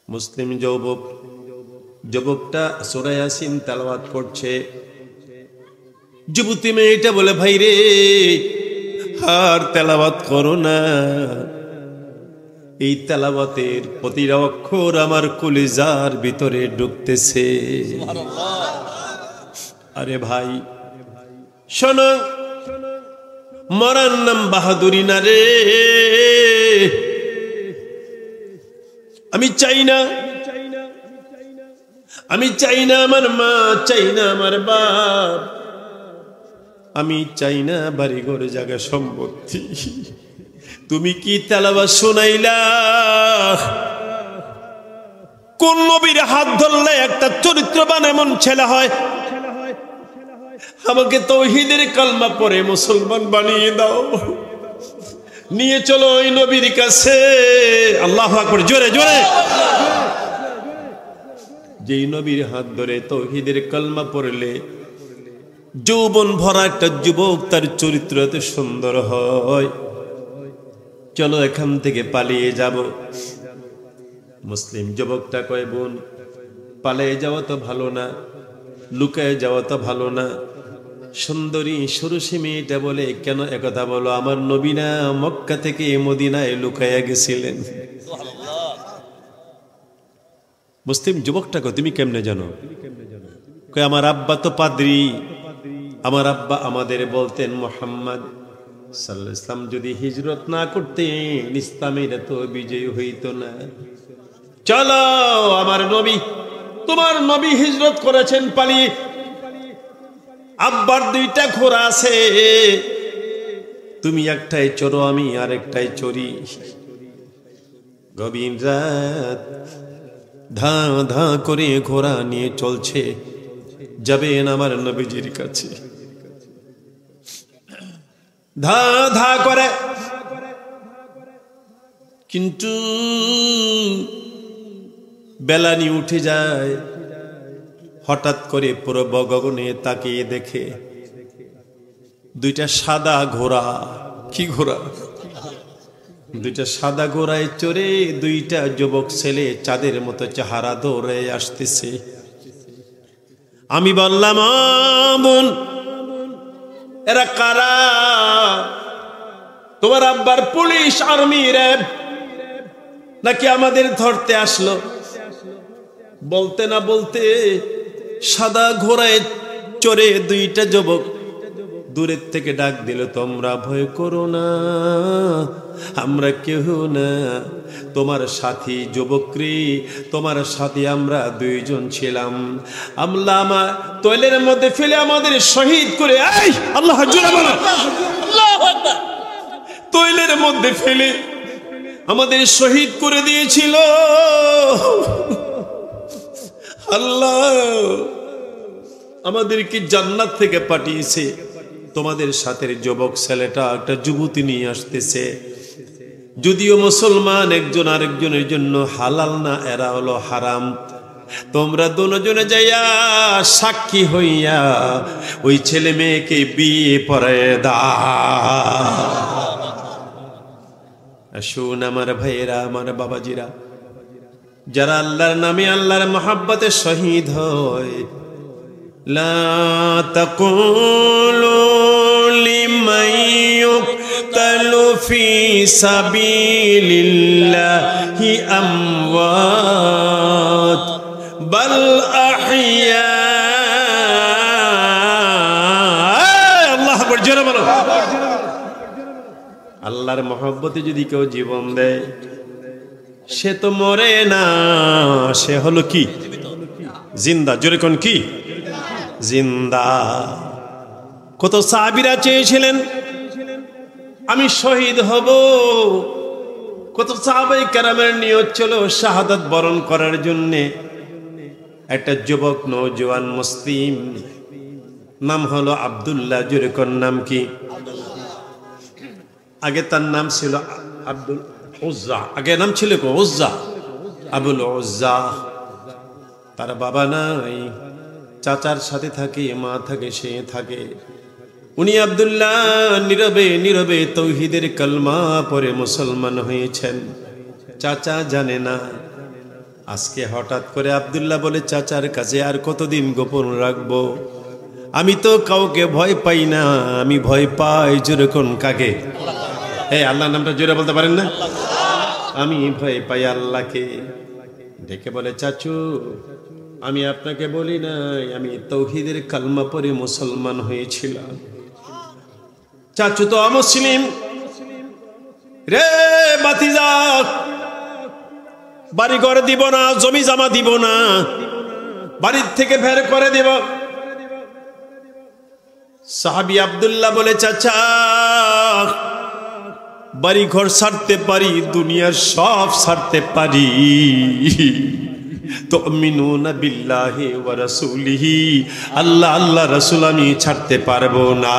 মুসলিম যুবকটা সূরা ইয়াসিন তেলাওয়াত করছে। যুবতী মেয়েটা বলে, ভাই রে, আর তেলাওয়াত করো না, এই তেলাওয়াতের প্রতিটা অক্ষর আমার কলিজার ভিতরে ঢুকতেছে। আরে ভাই শোনো, মরার নাম বাহাদুরি না রে। আমি চাই না, আমি চাই না আমার মা, চাই না আমার বাপ, আমি চাই না বাড়িঘর জায়গা সম্পত্তি। তুমি কি তেলাওয়াত শোনাইলা? কোন নবীর হাত ধরলে একটা চরিত্রবান এমন ছেলে হয়? আমাকে তাওহীদের কালমা পড়ে মুসলমান বানিয়ে দাও, নিয়ে চলো ওই নবীর কাছে। আল্লাহু আকবার, জোরে জোরে। যেই নবীর হাত ধরে তাওহীদের কালমা পড়লে যৌবন ভরা একটা যুবক তার চরিত্র এত সুন্দর হয়। চলো এখান থেকে পালিয়ে যাব। মুসলিম যুবকটা কয়, বোন পালিয়ে যাওয়া তো ভালো না, লুকায় যাওয়া তো ভালো না। সুন্দরী সুরসী মেয়েটা বলে, কেন একথা বলো? আমার নবী না মক্কা থেকে মদিনায় লুকাইয়া গেছিলেন। মুসলিম যুবকটা কয়, তুমি কেমনে জানো? কয়, আমার আব্বা তো পাদ্রী, আমার আব্বা আমাদের বলতেন মুহাম্মদ সাল্লাল্লাহু আলাইহি ওয়াসাল্লাম যদি হিজরত না করতেন ইসলামের এত বিজয় হইতো না। চলো, আমার নবী, তোমার নবী হিজরত করেছেন পালিয়ে। আব্বার দুইটা ঘোড়া আছে, তুমি একটাই চড়ো, আমি আরেকটাই চড়ি। গভীর রাত, ধা ধা করে ঘোড়া নিয়ে চলছে, যাবেন আমার নবীজির কাছে। ধা ধা করে, কিন্তু বেলানি উঠে যায়। হঠাৎ করে পুরো গগনে তাকিয়ে দেখে দুইটা সাদা ঘোড়া। কি ঘোড়া? দুইটা সাদা ঘোড়ায় চড়ে দুইটা যুবক ছেলে চাঁদের মতো চেহারা দৌড়ে আসতেছে। আমি বললাম, বোন এরা কারা? তোমার আব্বার পুলিশ, আর্মি, র্যাব নাকি আমাদের ধরতে আসলো? বলতে না বলতে সাদা ঘোড়ায় চড়ে দুইটা যুবক দূরের থেকে ডাক দিল, তোমরা ভয় করো না, আমরা কেউ না, তোমার সাথী যুবকরি, তোমার সাথী আমরা দুইজন ছিলাম। আমরা আমার তৈলের মধ্যে ফেলে আমাদের শহীদ করে, আল্লাহ জোরে বলো, আল্লাহু আকবার, তৈলের মধ্যে ফেলে আমাদের শহীদ করে দিয়েছিল। আল্লাহ আমাদেরকে জান্নাত থেকে পাঠিয়েছে। তোমাদের সাথে যুবক ছেলেটা একটা যুবতী নিয়ে আসতেছে। যদিও মুসলমান, একজন আরেকজনের জন্য হালাল না, এরা হলো হারাম। তোমরা দুজনে যাইয়া সাক্ষী হইয়া ওই ছেলে মেয়েকে বিয়ে পড়ায় দাও। শুন আমার ভাইয়েরা, আমার বাবাজিরা, যারা আল্লাহর নামে আল্লাহর মহাব্বতে শহীদ হয়, লা তাকুলু লিমান ইউকতালু ফি সাবিলিল্লাহি আমওয়াত বাল আহইয়া। আল্লাহু আকবার, জোরে বলো। আল্লাহর মহব্বতে যদি কেউ জীবন দেয় সে তো মরে না, সে হলো কি? জিন্দা। জোরে কোন কি? জিন্দা। কত সাহাবীরা চেয়েছিলেন আমি শহীদ হব, কত সাহাবায়ে কেরামের নিয়ত ছিল শাহাদাত বরণ করার জন্য। একটা যুবক নওজোয়ান মুসলিম, নাম হলো আব্দুল্লাহ। জোরে কোন নাম কি? আগে তার নাম ছিল আব্দুল উজ্জা, আগে নাম ছিল উজ্জা, আবুল উজ্জা। তার বাবা নাই, চাচার সাথে থাকে, মা থাকে, সে থাকে। উনি আব্দুল্লাহ নীরবে নীরবে তাওহীদের কালমা পড়ে মুসলমান হয়েছেন। চাচা জানে না। আজকে হঠাৎ করে আব্দুল্লাহ বলে, চাচার কাছে আর কতদিন গোপন রাখবো? আমি তো কাউকে ভয় পাই না, আমি ভয় পাই যেরকম কাকে? আল্লাহর নামটা জোরে বলতে পারেন না? আমি ভয় পাই আল্লাহকে। ডেকে বলে, চাচু আমি আপনাকে বলি নাই আমি তাওহীদের কালমা পড়ে মুসলমান হয়েছিলাম। চাচু তো অমুসলিম রে বাতিজা, বাড়ি ঘর দিব না, জমি জমা দিব না, বাড়ির থেকে বের করে দিব। সাহাবী আব্দুল্লাহ বলে, চাচা বাড়ি ঘর ছাড়তে পারি, দুনিয়ার সব ছাড়তে পারি, তুমিনুনা বিল্লাহি ওয়া রাসূলিহি, আল্লাহ আল্লাহ রাসূল আমি ছাড়তে পারবো না।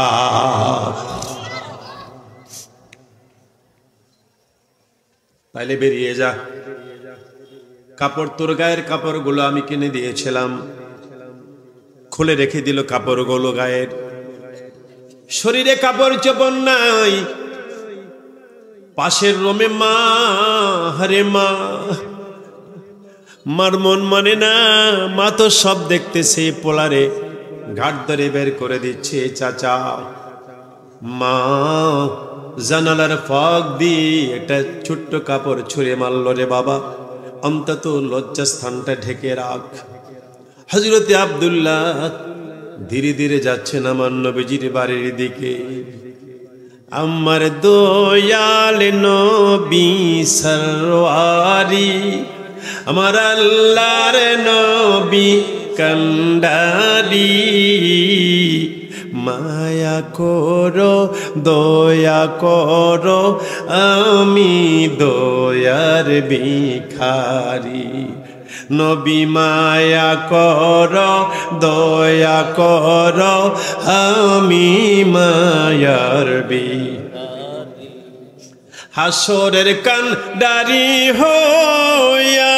তাইলে বেরিয়ে যা। কাপড়, তোর গায়ের কাপড়গুলো আমি কিনে দিয়েছিলাম, খুলে রেখে দিল কাপড়গুলো গায়ের। শরীরে কাপড় চোপড় নাই। পাশের রুমে মা, হরে মা, মার মন মানে না, মা তো সব দেখতেছে, পোলারে ঘাট ধরে বের করে দিচ্ছে। চাচা, মা জানালার ফাঁক দিয়ে একটা ছোট্ট কাপড় ছুঁড়ে মারল রে বাবা, অন্তত লজ্জাস্থানটা ঢেকে রাখ। হযরতে আব্দুল্লাহ ধীরে ধীরে যাচ্ছেন আমার নবীজির বাড়ির দিকে। আমার দয়াল নবী সরওয়ারি, আমার আল্লাহর নবী কান্ডারি, মায়া করো দয়া করো, আমি দয়ার ভিখারি। নবী মায়া করো দয়া করো, আমি মায়ার ভিখারি। হাসরের কান্ডারি হইয়া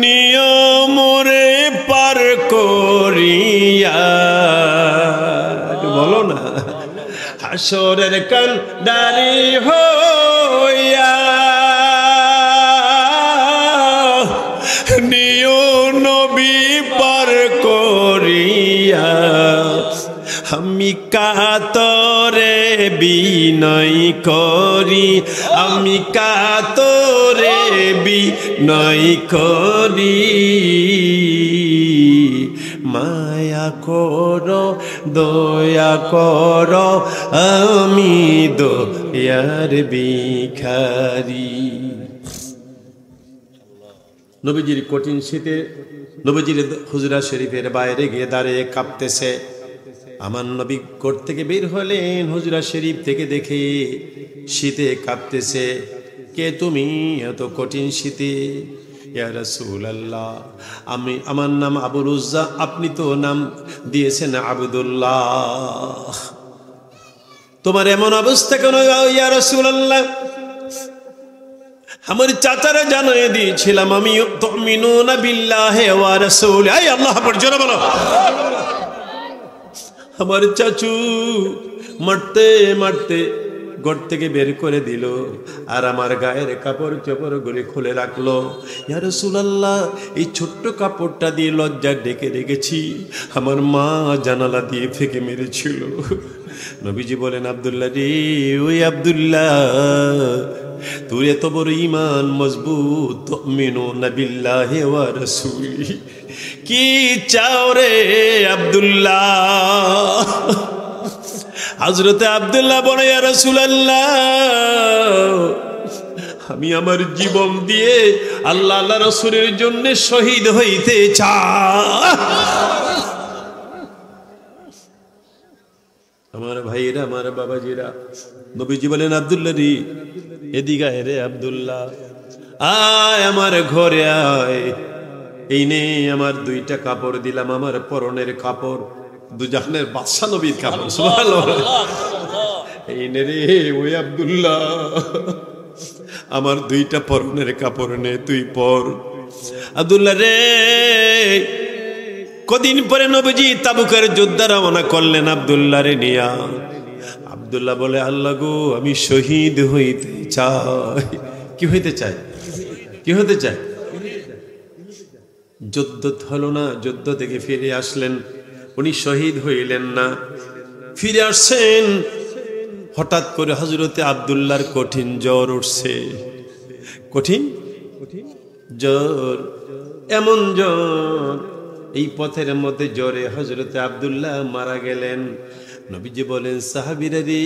নিয়মরে পার করিয়া, বলো না, হাসরের কান্ডারি হইয়া নিয় নবী পার করিয়া, আমি কাতরে বিনয় করি, আমি কাতরে বিনয় করি, মায়া করো দয়া করো, আমি দয়ার ভিখারি। নবীজির কঠিন শীতে নবীজির হুজরা শরীফের বাইরে গিয়ে দাঁড়িয়ে কাঁপতেছে। আমার নবী কোট থেকে বের হলেন, হুজরা শরীফ থেকে দেখে শীতে কাঁপতেছে। কে তুমি এত কঠিন শীতে? ইয়া রাসূলুল্লাহ, আমার নাম আবু রুজ্জা, আপনি তো নাম দিয়েছেন আবদুল্লাহ, তোমার এমন অবস্থা কেন ইয়া রাসূলুল্লাহ? আমার চাচারা জানিয়ে দিয়েছিলাম আমি তুমিনুনা বিল্লাহি ওয়া রাসূলিহি। এই আল্লাহ আকবার, জোরে বলো। আমার চাচু মারতে মারতে ঘর থেকে বের করে দিল, আর আমার গায়ের কাপড় চোপড় গুলি খুলে রাখলো। ইয়া রাসূলুল্লাহ, এই ছোট্ট কাপড়টা দিয়ে লজ্জা ডেকে রেখেছি, আমার মা জানালা দিয়ে ফেঁকে মেরেছিল। নবীজি বলেন, আব্দুল্লাহ রে, ওই আব্দুল্লাহ, তোর এত বড় ঈমান মজবুত, তুমিনুনা বিল্লাহি ওয়া রাসূলিহি, কি চাও রে আব্দুল্লাহ? হযরতে আব্দুল্লাহ বলে, ইয়া রাসূলুল্লাহ, আমি আমার জীবন দিয়ে আল্লাহ আল্লাহ রাসূলের জন্য শহীদ হইতে চাই। আমার ভাইরা, আমার বাবাজিরা, নবীজি বলেন, আব্দুল্লাহ রে, এদিকে আয় রে আব্দুল্লাহ, আয় আমার ঘরে আয়। এই নে আমার দুইটা কাপড় দিলাম, আমার পরনের কাপড়, দুজাহানের বাদশা নবীর কাপড়। সুবহানাল্লাহ। এই নে রে ওই আব্দুল্লাহ, আমার দুইটা পরনের কাপড় নে, তুই পর। আব্দুল্লাহ রে, কদিন পরে নবীজি তাবুকের যুদ্ধ রওনা করলেন আব্দুল্লাহ রে নিয়া। আব্দুল্লাহ বলে, আল্লাহ গো, আমি শহীদ হইতে চাই। কি হইতে চাই? কি হতে চাই? যুদ্ধ হলো না, যুদ্ধ থেকে ফিরে আসলেন, উনি শহীদ হইলেন না, ফিরে আসছেন। হঠাৎ করে হযরতে আব্দুল্লাহর কঠিন জ্বর উঠছে। কঠিন জ্বর, এমন জ্বর এই পথের মধ্যে জ্বরে হযরত আব্দুল্লাহ মারা গেলেন। নবীজি বলেন, সাহাবীরা রে,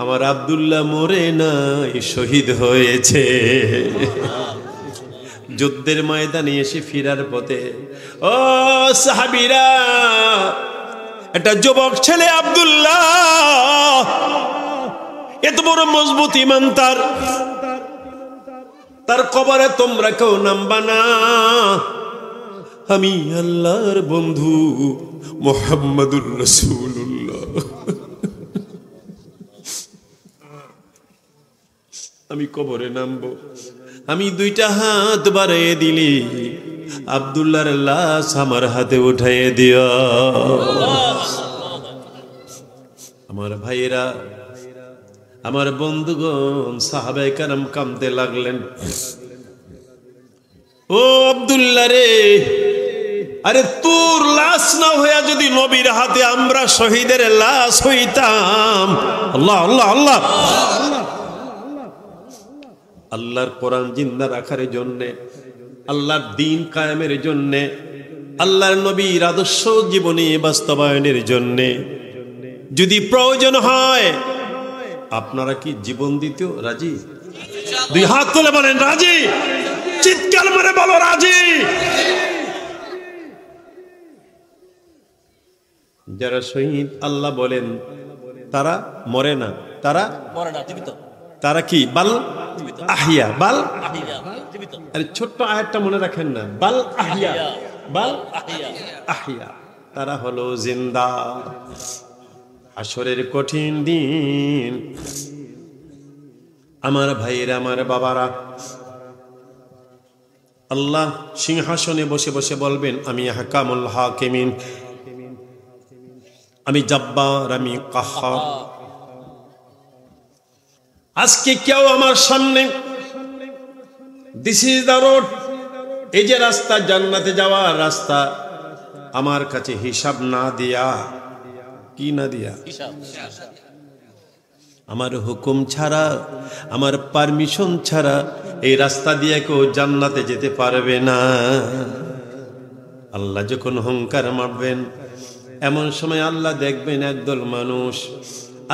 আমার আব্দুল্লাহ মরে নাই, শহীদ হয়েছে। যুদ্ধের ময়দানে এসে ফিরার পথে, ও সাহাবীরা, একটা যুবক ছেলে আব্দুল্লাহ, এত বড় মজবুত ঈমান তার কবরে তোমরা কেউ নামবা না। আমি আল্লাহর বন্ধু মুহাম্মাদুর রাসূলুল্লাহ, আমি কবরে নামবো। আমি দুইটা হাত বাড়িয়ে দিলি, আব্দুল্লাহর লাশ আমার হাতে উঠাইয়ে দিও। আমার ভাইয়েরা, আমার বন্ধুগণ, সাহাবায়ে কেরাম কাঁদতে লাগলেন। ও আব্দুল্লাহ রে, আরে তোর লাশ না হইয়া যদি নবীর হাতে আমরা শহীদের লাশ হইতাম। আল্লাহ আল্লাহ আল্লাহ, আল্লাহর কোরআন জিন্দা রাখার জন্যে, আল্লাহর দ্বীন কায়েমের জন্যে, আল্লাহর নবীর আদর্শ জীবনে বাস্তবায়নের জন্যে যদি প্রয়োজন হয়, আপনারা কি জীবন দিতেও রাজি? দুই হাত তুলে বলেন রাজি, চিৎকার করে বলো রাজি। যারা শহীদ আল্লাহ বলেন তারা মরে না, তারা জীবিত। তারা কি? বাল আহিয়া, বাল আরে ছোট্ট আয়াতটা মনে রাখেন না, বাল আহিয়া, বাল আহিয়া, তারা হলো জিন্দা। হাসরের কঠিন দিন আমার ভাইয়েরা, আমার বাবারা, আল্লাহ সিংহাসনে বসে বসে বলবেন, আমি আহকামুল হাকিমিন, আমি জব্বার, আমি কাহ্হার। আজকে কেউ আমার সামনে, দিস ইজ দ্য রোড, এই যে রাস্তা, জান্নাতে যাওয়ার রাস্তা, আমার কাছে হিসাব না দিয়া, কি না দিয়া, আমার হুকুম ছাড়া, আমার পারমিশন ছাড়া এই রাস্তা দিয়ে কেউ জান্নাতে যেতে পারবে না। আল্লাহ যখন হুঙ্কার মারবেন, এমন সময় আল্লাহ দেখবেন একদল মানুষ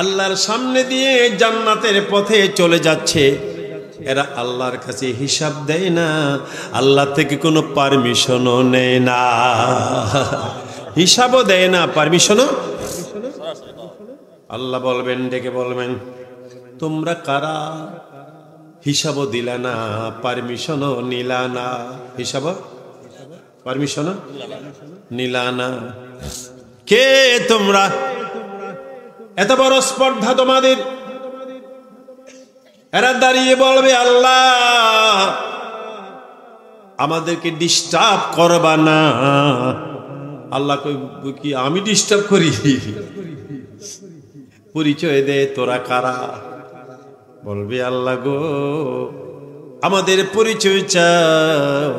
আল্লাহর সামনে দিয়ে জান্নাতের পথে চলে যাচ্ছে। এরা আল্লাহর কাছে হিসাব দেয় না, আল্লাহ থেকে কোনো পারমিশনও নেয় না, হিসাবও দেয় না, পারমিশনও। আল্লাহ বলবেন, ডেকে বলবেন, তোমরা কারা? হিসাবও দিলা না, পারমিশনও নিলা না, হিসাব পারমিশনও নিলা না। কে তোমরা? এত বড় স্পর্ধা তোমাদের। এরা দাঁড়িয়ে বলবে, আল্লাহ আমাদেরকে ডিস্টার্ব করবা না। আল্লাহ কি আমি ডিস্টার্ব করি? পরিচয় দে, তোরা কারা? বলবে, আল্লাহ গো, আমাদের পরিচয় চাও,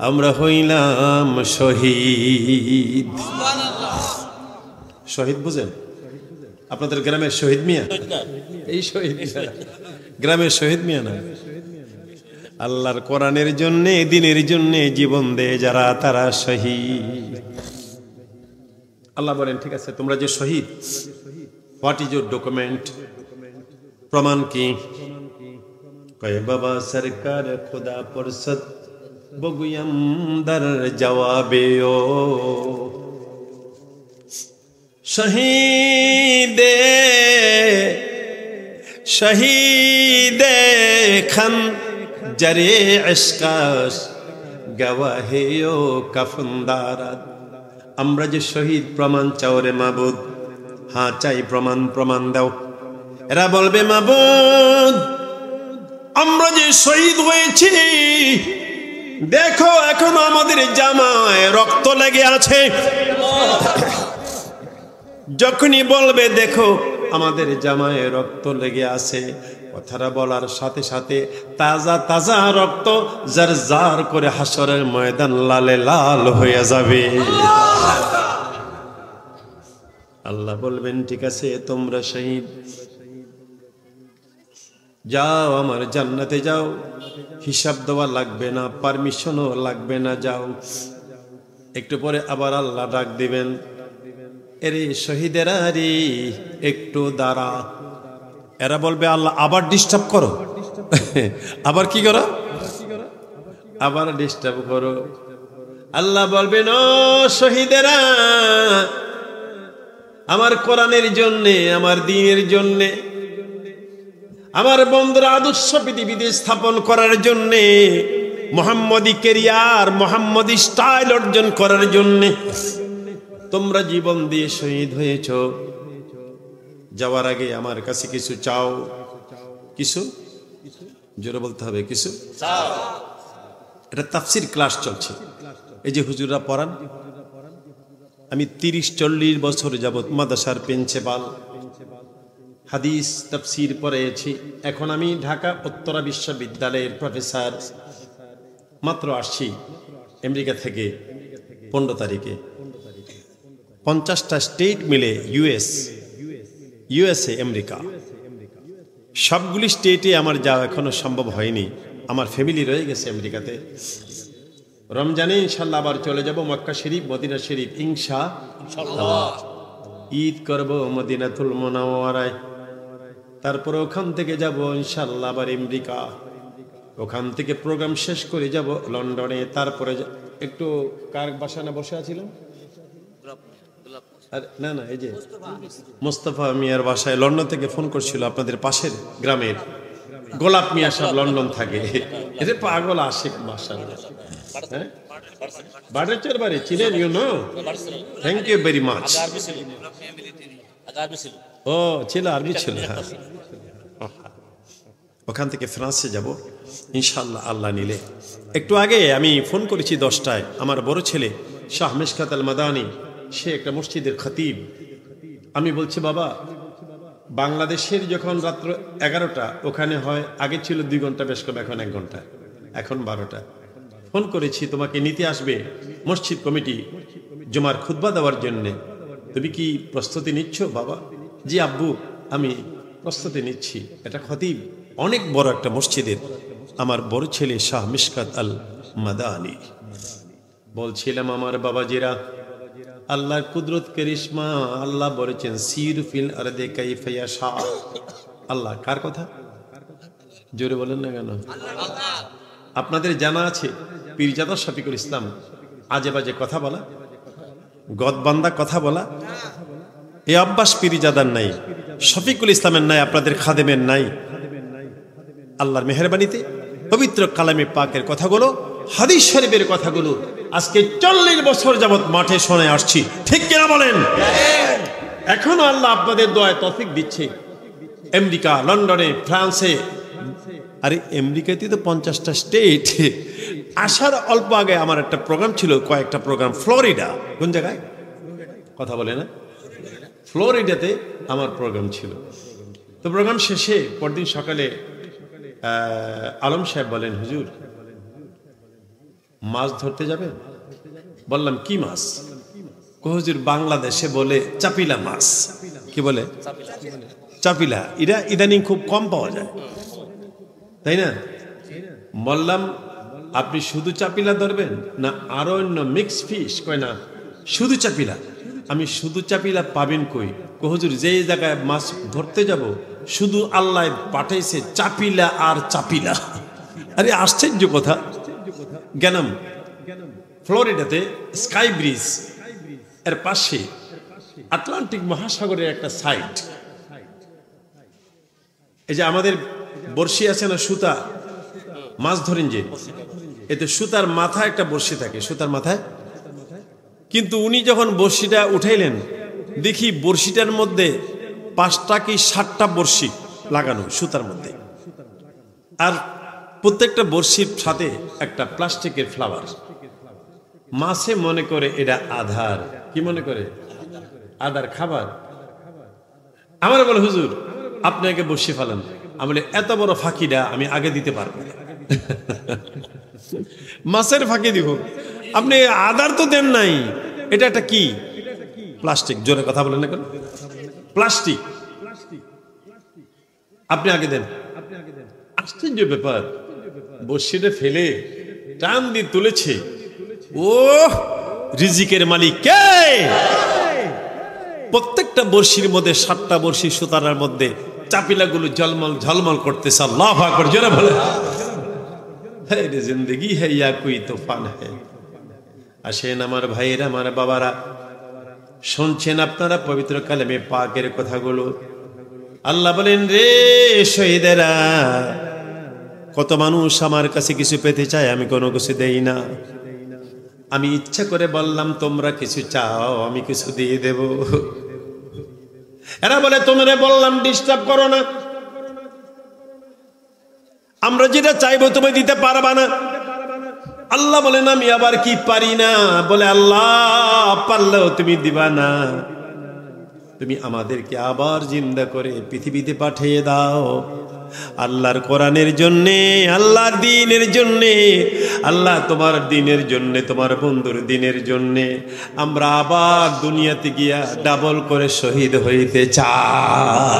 আমরা হইলাম শহীদ। শহীদ বুঝেন? আপনাদের গ্রামের শহীদ মিয়া, এই শহীদ গ্রামের শহীদ মিয়া না, আল্লাহর কোরআনের জন্য, দিনের জন্য জীবন দেয় যারা, তারা শহীদ। আল্লাহ বলেন, ঠিক আছে, তোমরা যে শহীদ, হোয়াট ইজ ইউর ডকুমেন্ট? প্রমাণ কি? কয়ে বাবা সরকার খুদা পরসত বগুয়াম দর জবাবে ও শহীদে শহীদে খান জরে ইশকাস গওয়াহে ও কাফনদারাত। আমরা যে শহীদ, প্রমাণ চাও রে মাবুদ। হ্যাঁ চাই প্রমাণ, প্রমাণ দাও। এরা বলবে, মাবুদ আমরা যে শহীদ হয়েছি, দেখো এখনো আমাদের জামায় রক্ত লেগে আছে। যখনই বলবে দেখো আমাদের জামায় রক্ত লেগে আছে, কথাটা বলার সাথে সাথে তাজা তাজা রক্ত জারজার করে হাসরের ময়দান লালে লাল হয়ে যাবে। আল্লাহ বলবেন, ঠিক আছে তোমরা শহীদ। যাও আমার জান্নাতে যাও, হিসাব দেওয়া লাগবে না, পারমিশনও লাগবে না, যাও। একটু পরে আবার আল্লাহ ডাক দিবেন, এরে শহীদেরা রে একটু দাঁড়া। এরা বলবে আল্লাহ আবার ডিস্টার্ব করো। আবার কি করো? আবার ডিস্টার্ব করো। আল্লাহ বলবেন, ও শহীদেরা, আমার কোরআনের জন্যে, আমার দ্বীনের জন্যে, আমার বন্ধুরা আদর্শ পৃথিবীতে স্থাপন করার জন্যে, মুহাম্মদী ক্যারিয়ার, মুহাম্মদী স্টাইল অর্জন করার জন্যে তোমরা জীবন দিয়ে শহীদ হয়েছ। যাওয়ার আগে আমার কাছে কিছু চাও। কিছু জোরে বলতে হবে, কিছু চাও। এটা তাফসীর ক্লাস চলছে, এই যে হুজুররা পড়ান। আমি 30-40 বছর যাবত মাদ্রাসার প্রিন্সিপাল, হাদিস তাফসীর পড়িয়েছি। এখন আমি ঢাকা উত্তরা বিশ্ববিদ্যালয়ের প্রফেসর। মাত্র আসছি আমেরিকা থেকে 15 তারিখে। 50টা স্টেট মিলে ইউএসএ আমেরিকা, সবগুলি স্টেটে আমার যাওয়া এখনো সম্ভব হয়নি। আমার ফ্যামিলি রয়ে গেছে আমেরিকাতে। রমজানে ইনশাআল্লাহ আবার চলে যাব মক্কা শরীফ, মদিনা শরীফ ইনশাআল্লাহ। ঈদ করব মদিনাতুল মুনাওয়ারায়, তারপরে ওখান থেকে যাব ইনশাআল্লাহ আবার আমেরিকা। ওখান থেকে প্রোগ্রাম শেষ করে যাব লন্ডনে। তারপরে একটু কার বাসায় বসে আছিলাম, না এই যে মোস্তফা মিয়ার বাসায় লন্ডন থেকে ফোন করছিল, আপনাদের পাশের গ্রামের গোলাপ মিয়া সাহেব লন্ডন থাকে। এটা পাগল আশিক মাশাআল্লাহ। হ্যাঁ, বাড়ের বাড়ি চিনেন, you know, thank you very much. ও ছিল, আরবি ছিল। হ্যাঁ, ওখান থেকে ফ্রান্সে যাব ইনশাআল্লাহ, আল্লাহ নিলে। একটু আগে আমি ফোন করেছি 10টায়, আমার বড় ছেলে শাহ মিশকাত আল মাদানী, সে একটা মসজিদের খতিব। আমি বলছি, বাবা, বাংলাদেশের যখন রাত্র 11টা ওখানে হয়, আগে ছিল 2 ঘন্টা, বেশ কম এখন 1 ঘন্টা, এখন 12টা। ফোন করেছি, তোমাকে নিতে আসবে মসজিদ কমিটি জুমার খুতবা দেওয়ার জন্য, তুমি কি প্রস্তুতি নিচ্ছ? বাবা, জি আব্বু, আমি প্রস্তুতি নিচ্ছি। এটা খতিব, অনেক বড় একটা মসজিদের। আমার বড় ছেলে শাহ মিশকাত আল মাদানী। বলছিলাম, আমার বাবাজিরা, আল্লাহর কুদরত করিশমা, আল্লাহ বলেছেন সির ফিল আরদে কাইফা ইয়াশা। আল্লাহ কার কথা? জোরে বলেন না কেন? আপনাদের জানা আছে পীরজাদা শফিকুল ইসলাম আজে বাজে কথা বলা, গদবান্দা কথা বলা, এই অভ্যাস পীরজাদার নাই, শফিকুল ইসলামের নাই, আপনাদের খাদেমের নাই। আল্লাহর মেহেরবানিতে পবিত্র কালামে পাকের কথাগুলো, হাদিস শরীফের কথাগুলো আজকে 40 বছর যাবত মাঠে শুনে আসছি, ঠিক কিনা বলেন? এখনো আল্লাহ আপনাদের দোয়ায় তৌফিক দিচ্ছে। আমেরিকা, লন্ডনে, ফ্রান্সে, আরে আমেরিকাতে তো 50টা স্টেট। আসার অল্প আগে আমার একটা প্রোগ্রাম ছিল, কয়েকটা প্রোগ্রাম ফ্লোরিডা। কোন জায়গায় কথা বলে না? ফ্লোরিডাতে আমার প্রোগ্রাম ছিল। তো প্রোগ্রাম শেষে পরদিন সকালে আলম সাহেব বলেন, হুজুর মাছ ধরতে যাবেন? বললাম, কি মাছ? হুজুর বাংলাদেশে বলে চাপিলা মাছ। কি বলে? চাপিলা। এটা ইদানিং খুব কম পাওয়া যায়, তাই না? বললাম, আপনি শুধু চাপিলা ধরবেন না আরো অন্য মিক্স ফিশ? কয় না, শুধু চাপিলা। আমি শুধু চাপিলা পাবেন কই? হুজুর যে জায়গায় মাছ ধরতে যাব শুধু আল্লাহ পাঠাইছে চাপিলা আর চাপিলা। আরে আশ্চর্য কথা। গেলাম ফ্লোরিডাতে, স্কাই ব্রিজ এর পাশে আটলান্টিক মহাসাগরের একটা সাইট। এই যে আমাদের বড়শি আছে না, সুতা মাছ ধরেন যে, এতে সুতার মাথায় একটা বড়শি থাকে, সুতার মাথায়। কিন্তু উনি যখন বড়শিটা উঠাইলেন, দেখি বড়শিটার মধ্যে 5টা কি 7টা বড়শি লাগানো সুতার মধ্যে, আর প্রত্যেকটা বড়শির সাথে একটা প্লাস্টিকের ফ্লাওয়ার। মাছে মনে করে এটা আধার। কি মনে করে? আধার, খাবার। আমার বলে, হুজুর আপনি আগে বসে ফেলেন। আমি বলে, এত বড় ফাঁকিটা আমি আগে দিতে পারবো না। মাছের ফাঁকি দিব, আপনি আধার তো দেন নাই। এটা একটা কি? প্লাস্টিক। জোরে কথা বলেন না কেন? প্লাস্টিক। আপনি আগে দেন। আশ্চর্য ব্যাপার, বর্ষিটা ফেলে টান দিয়ে তুলেছে। ও রিজিকের মালিক কে? প্রত্যেকটা বর্ষির মধ্যে 7টা বর্ষি সুতারার মধ্যে চাপিলাগুলো ঝলমল ঝলমল করতেছে। আল্লাহু আকবার, জোরে বলে। হ্যাঁ রে জিন্দেগি হ্যাঁ ইয়া কোই তুফান হ্যাঁ। আসেন আমার ভাইয়েরা, আমার বাবারা, শুনছেন আপনারা পবিত্র কালামে পাকের কথাগুলো। আল্লাহ বলেন, রে শহীদেরা, কত মানুষ আমার কাছে কিছু পেতে চায়, আমি কোনো কিছু দেই না। আমি ইচ্ছা করে বললাম তোমরা কিছু চাও, আমি কিছু দিয়ে দেব। এরা বলে তোমরা বললাম ডিস্টার্ব করো না, আমরা যেটা চাইবো তুমি দিতে পারবা না। আল্লাহ বলেন আমি আবার কি পারি না? বলে আল্লাহ পারলেও তুমি দিবা না, তুমি আমাদেরকে আবার জিন্দা করে পৃথিবীতে পাঠিয়ে দাও আল্লাহর কোরআনের জন্যে, আল্লাহর দ্বীনের জন্যে, আল্লাহ তোমার দ্বীনের জন্যে, তোমার বন্ধুর দ্বীনের জন্যে আমরা আবার দুনিয়াতে গিয়া ডাবল করে শহীদ হইতে চাই।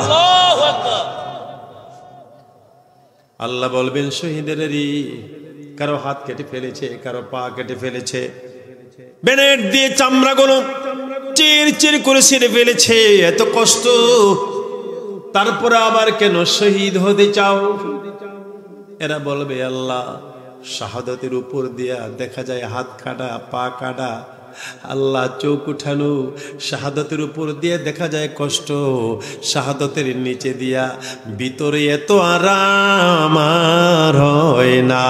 আল্লাহ বলবেন শহীদেরই কারো হাত কেটে ফেলেছে, কারো পা কেটে ফেলেছে, বেনেট দিয়ে চামড়াগুলো চির চির করে ছিঁড়ে ফেলেছে, এত কষ্ট, তারপরে আবার কেন শহীদ হতে চাও? এরা বলবে আল্লাহ শাহাদাতের উপর দিয়া দেখা যায় হাত কাটা, পা কাটা, আল্লাহ চোখ উঠানো, শাহাদাতের উপর দিয়ে দেখা যায় কষ্ট, শাহাদাতের নিচে দিয়া ভিতরে এত আরাম আর হয় না।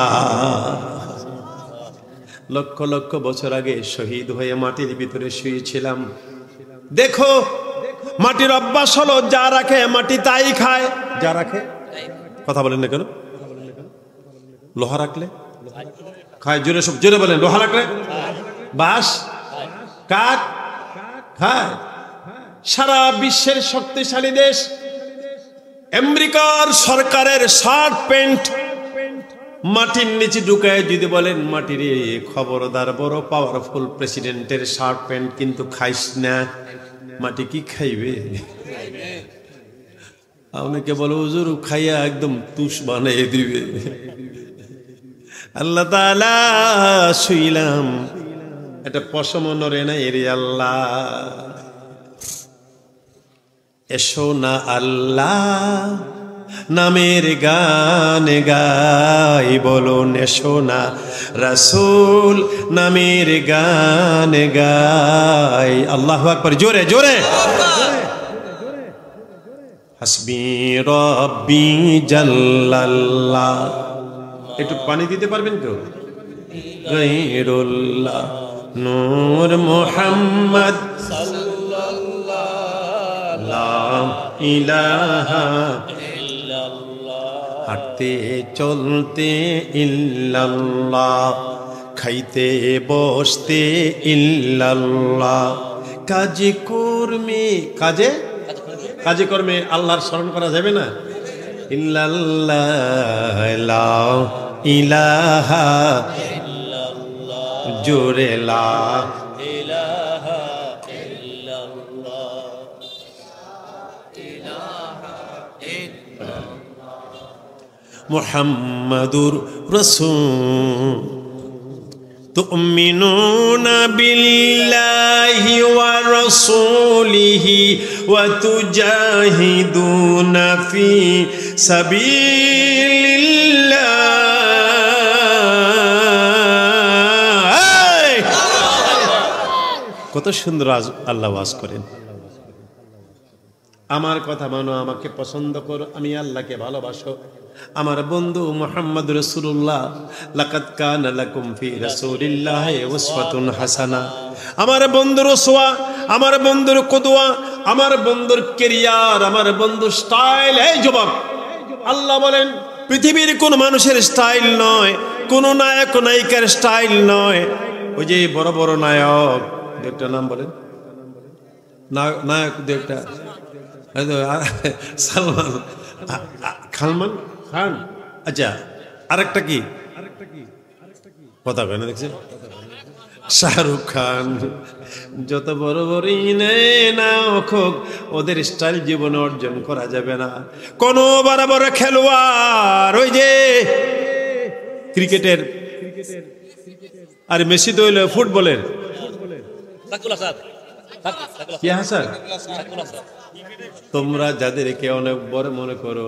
লক্ষ লক্ষ বছর আগে শহীদ হয়ে মাটির ভিতরে শুয়েছিলাম। দেখো মাটির অভ্যাস হলো যা রাখে মাটি তাই খায়। যা রাখে, কথা বলেন না কেন? লোহা রাখলে খায়, জোরে সব জোরে বলেন। লোহা রাখলে বাঁশ, কাঠ খায়। সারা বিশ্বের শক্তিশালী দেশ আমেরিকার সরকারের শার্ট প্যান্ট মাটির নিচে ঢুকায় যদি বলেন মাটির খবরদার, বড় পাওয়ারফুল প্রেসিডেন্টের শার্ট প্যান্ট কিন্তু খাইস না, মাটি কি খাইবে? অনেকে বলে হুজুর খাইয়া একদম তুষ বানিয়ে দিবে। আল্লাহ তাআলা শুইলাম, এটা পশম নরে না এরে আল্লাহ। এসো না আল্লাহ নামের গান গাই, বলুন এসো না রাসূল নামের গান গাই। আল্লাহু আকবার, জোরে জোরে। হাসবি রব্বি জাল্লাল্লাহ। একটু পানি দিতে পারবেন কেউ? গায়রুল্লাহ নূর মুহাম্মদ সাল্লাল্লাহু লা ইলাহা ইল্লাল্লাহ। হাঁটতে চলতে ইল্লাল্লাহ, খাইতে বসতে ইল্লাল্লাহ, কাজে কর্মে কাজে কর্মে আল্লাহর স্মরণ করা যাবে না? ইল্লাল্লাহ লা ইলাহা ইল্লাল্লাহ, জোরে লা ইলাহা ইল্লাল্লাহ, ইলাহা ইল্লাল্লাহ মুহাম্মাদুর রাসূল। تؤمنون بالله ورسوله وتجاهدون في سبيل الله। কত সুন্দর আল্লাহ ওয়াজ করেন, আমার কথা মানো, আমাকে পছন্দ করো, আমি আল্লাহকে ভালোবাসো। আমার বন্ধু মুহাম্মদ রাসূলুল্লাহ, লাকাদ কানা লাকুম ফি রাসূলিল্লাহি উসওয়াতুন হাসানা। আমার বন্ধুর উসওয়া, আমার বন্ধুর কুদওয়া, আমার বন্ধুর ক্যারিয়ার, আমার বন্ধুর স্টাইল। এই যুবক, আল্লাহ বলেন পৃথিবীর কোন মানুষের স্টাইল নয়, কোন নায়ক নায়িকার স্টাইল নয়। ওই যে বড় বড় নায়ক, একটা নাম বলেন, নায়ক একটা সালমান খান, আচ্ছা আরেকটা কি কথা কয় না দেখছেন? শাহরুখ খান যত বড় বড় না হোক ওদের স্টাইল জীবনে অর্জন করা যাবে না। কোন বড় বড় খেলোয়াড় ওই যে ক্রিকেটের আর মেসি তো হইল ফুটবলের তোমরা যাদেরকে অনেক বড় মনে করো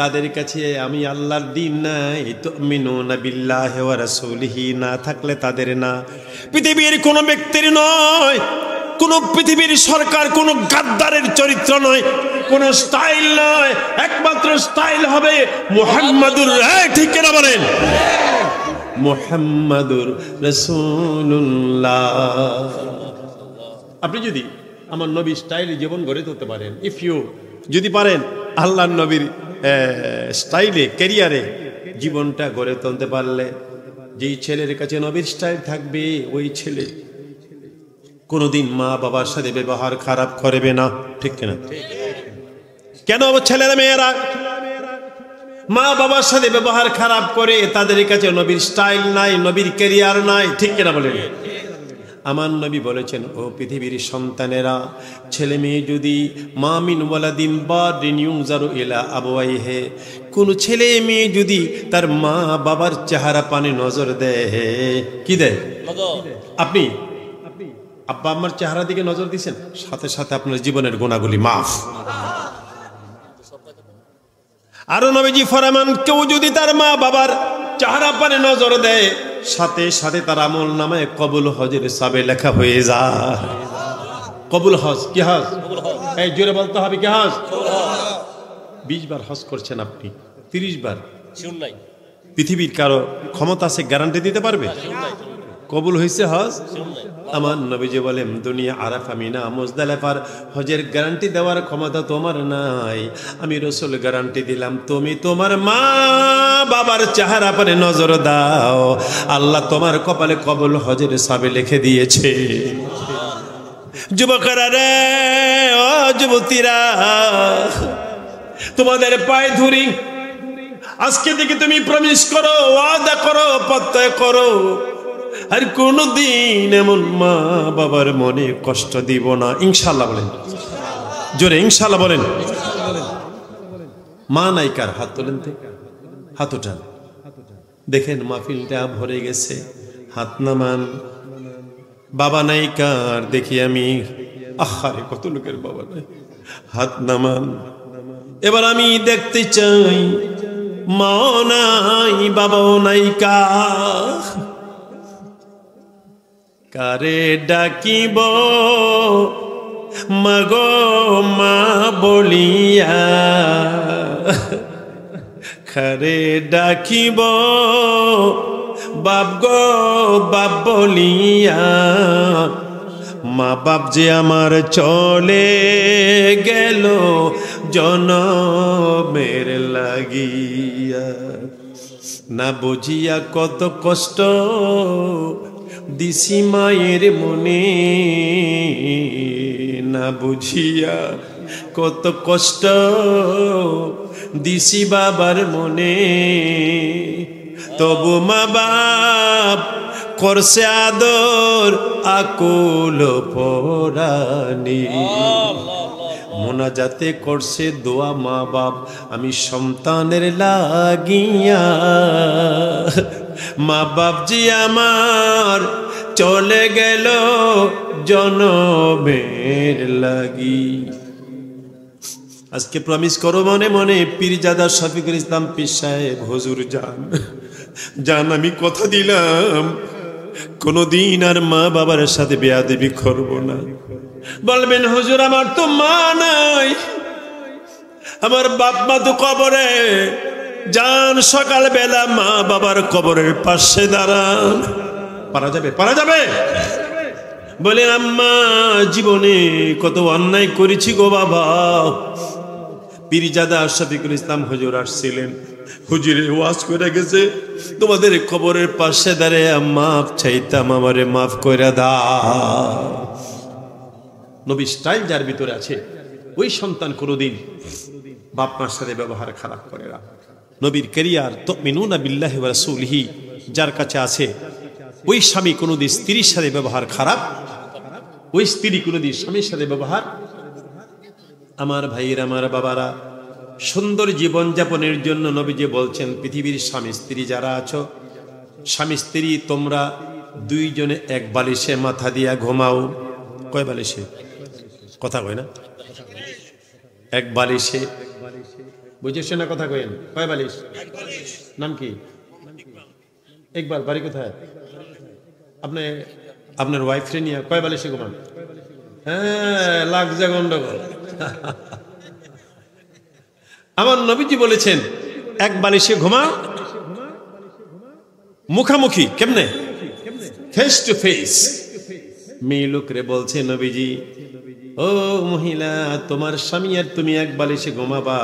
তাদের কাছে আমি আল্লাহর দিন নাই তুমিনুনা বিল্লাহি ওয়া রাসূলিহি না থাকলে তাদের না, পৃথিবীর কোন ব্যক্তির নয়, কোন পৃথিবীর সরকার কোন গাদ্দারের চরিত্র নয়, কোন স্টাইল নয়, একমাত্র স্টাইল হবে মুহাম্মাদুর। ঠিক কিনা বলেন? মুহাম্মাদুর রাসূলুল্লাহ। আপনি যদি আমার নবীর স্টাইলে জীবন গড়ে তুলতে পারেন, ইফ ইউ যদি পারেন আল্লাহর নবীর স্টাইলে ক্যারিয়ারে জীবনটা গড়ে তুলতে পারলে, যেই ছেলের কাছে নবীর স্টাইল থাকবে ওই ছেলে কোনোদিন মা বাবার সাথে ব্যবহার খারাপ করবে না। ঠিক কিনা? কেন ছেলেরা মেয়েরা মা বাবার সাথে ব্যবহার খারাপ করে? তাদের কাছে নবীর স্টাইল নাই, নবীর ক্যারিয়ার নাই। ঠিক কিনা বলেন? আমার নবী বলেছেন, ও পৃথিবীর সন্তানেরা, ছেলে মেয়ে যদি মামিন ওয়ালাদিন বারিন ইউজারু ইলা আবওয়াইহি, কোন ছেলে মেয়ে যদি তার মা বাবার চেহারা পানে নজর দেয়, কি দেয়? আপনি আব্বা আম্মার চেহারা দিকে নজর দিয়েছেন, সাথে সাথে আপনার জীবনের গুনাহগুলি মাফ। আরো নবীজি ফরমান, কেউ যদি তার মা বাবার চেহারা পানে নজর দেয়, সাথে সাথে তার আমল নামায় কবুল হজের হিসাবে লেখা হয়ে যায়। কবুল হজ, কি হজ? এই জোরে বলতে হবে, কি হজ? 20 বার হজ করছেন আপনি, 30 বার পৃথিবীর কারো ক্ষমতা আছে গ্যারান্টি দিতে পারবে কবুল হয়েছে হজ? আমার নবীজি বলেন, দুনিয়া আরাফা মিনা মুজদালিফার হজের গ্যারান্টি দেওয়ার ক্ষমতা তোমার নাই, আমি রাসূল গ্যারান্টি দিলাম। তুমি তোমার মা বাবার চেহারা পানে নজর দাও, আল্লাহ তোমার কপালে কবুল হজের হিসাবে লিখে দিয়েছে। যুবকেরা রে, ও যুবতীরা, তোমাদের পায়ে ধরি, আজকে থেকে তুমি প্রমিস করো, ওয়াদা করো, প্রত্যয় করো, আর কোনদিন এমন মা বাবার মনে কষ্ট দিব না। ইনশাআল্লাহ বলেন, জোরে ইনশাআল্লাহ বলেন। মা নাইকার হাত তোলেন, হাত উঠান, দেখেন মাহফিলটা ভরে গেছে, হাত নামান। বাবা নাইকার দেখি আমি, আহারে কত লোকের বাবা নাই, হাত নামান। এবার আমি দেখতে চাই মা নাই বাবাও নাইকা, কারে ডাকিব মাগো মা বলিয়া, কারে ডাকিব বাপ গো বাপ বলিয়া, মা বাপ যে আমার চলে গেল জনমের লাগিয়া, না বুঝিয়া কত কষ্ট দিছি মায়ের মনে, না বুঝিয়া কত কষ্ট দিছি বাবার মনে, তবু মা বাপ করছে আদর আকুল পরানি, মোনাজাতে করছে দোয়া মা বাপ আমি সন্তানের লাগিয়া, মা বাপ জি আমার চলে গেল জনমের লাগি। আজকে প্রমিস করো মনে মনে, পীরজাদা শফিকুল ইসলাম পীর সাহেব হুজুর জান আমি কথা দিলাম কোনদিন আর মা বাবার সাথে বেয়াদবি করব না। বলবেন হুজুর আমার তো মা নাই, আমার বাপ মা তো কবরে, যান সকাল বেলা মা বাবার কবরের পাশে দাঁড়ান। পারা যাবে? পারা যাবে? বলেন আম্মা জীবনে কত অন্যায় করেছি গো বাবা। পীরজাদা শফিকুল ইসলাম হুজুর আসছিলেন, হুজুরে ওয়াজ করে গেছে, তোমাদের কবরের পাশে দাঁড়িয়ে মাফ চাইতাম, আমারে মাফ করে দাও। নবী স্টাইল যার ভিতরে আছে ওই সন্তান কোনোদিন বাপ মার সাথে ব্যবহার খারাপ করে না। নবীর ক্যারিয়ার তুমিনুনা বিল্লাহি ওয়া রাসূলিহি যার কাছে আছে ওই স্বামী কোনোদিন স্ত্রীর সাথে ব্যবহার খারাপ, ওই স্ত্রী কোনোদিন স্বামীর সাথে ব্যবহার। আমার ভাইয়ের, আমার বাবারা, সুন্দর জীবন যাপনের জন্য নবীজি বলছেন, পৃথিবীর স্বামী স্ত্রী যারা আছো, স্বামী স্ত্রী তোমরা দুইজনে এক বালিশে মাথা দিয়া ঘুমাও। কয় বালিশে? কথা কয় না, এক বালিশে। বুঝেছো না কথা কয়েন? কয় বালিশ? নাম কি? একবার বাড়ি কোথায়? আপনি আপনার ওয়াইফরে নিয়ে কয় বালিশে ঘুমান? হ্যাঁ, লাগছে গন্ডগোল। আমার নবীজি বলেছেন এক বালিশে ঘুমাও, মুখামুখি। কেমনে? Face to face. মেয়ে লোকরে বলছে নবীজি, ও মহিলা, তোমার স্বামী আর তুমি এক বালিশে ঘুমাবা,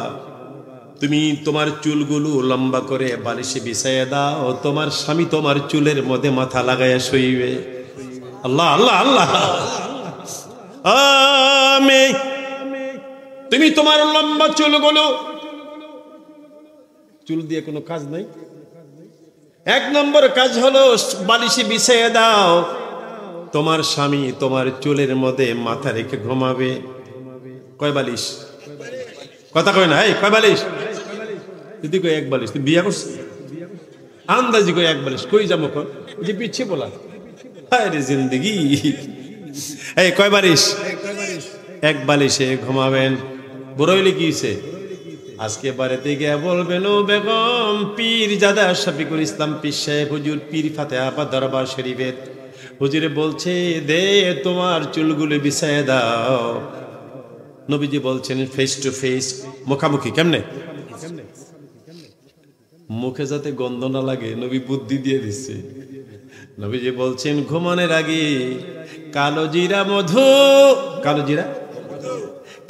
তুমি তোমার চুলগুলো লম্বা করে বালিশে বিছাইয়া দাও, তোমার স্বামী তোমার চুলের মধ্যে মাথা লাগাইয়া শুইবে। আল্লাহ আল্লাহ আল্লাহ। তুমি তোমার লম্বা চুলগুলো, চুল দিয়ে কোনো কাজ নাই, এক নম্বর কাজ হলো বালিশে বিছাইয়া দাও, তোমার স্বামী তোমার চুলের মধ্যে মাথা রেখে ঘুমাবে। কয় বালিশ? কথা কয় না, এই কয় বালিশ? যদি কই এক বালিশ, তুই বিয়া করছিস? আন্দাজি কই এক বালিশ, কই যাবো? যে পিছিয়ে বলা আরে জিন্দগি। এই কয় বালিশ? এক বালিশে ঘুমাবেন। বড় হইলে কি হইছে? আজকে বাড়িতে গিয়ে বলবেন, ও বেগম, পীর জাদা শফিকুল ইসলাম পীর সাহেব হুজুর, পীর ফাতেহা দরবার শরীফের হুজুরে বলছে, দে তোমার চুলগুলো বিছায় দাও। নবীজি বলছেন ফেস টু ফেস, মুখামুখি। কেমনে? মুখে যাতে গন্ধ না লাগে নবী বুদ্ধি দিয়ে দিচ্ছে। নবীজি বলছেন ঘুমানোর আগে কালো জিরা মধু,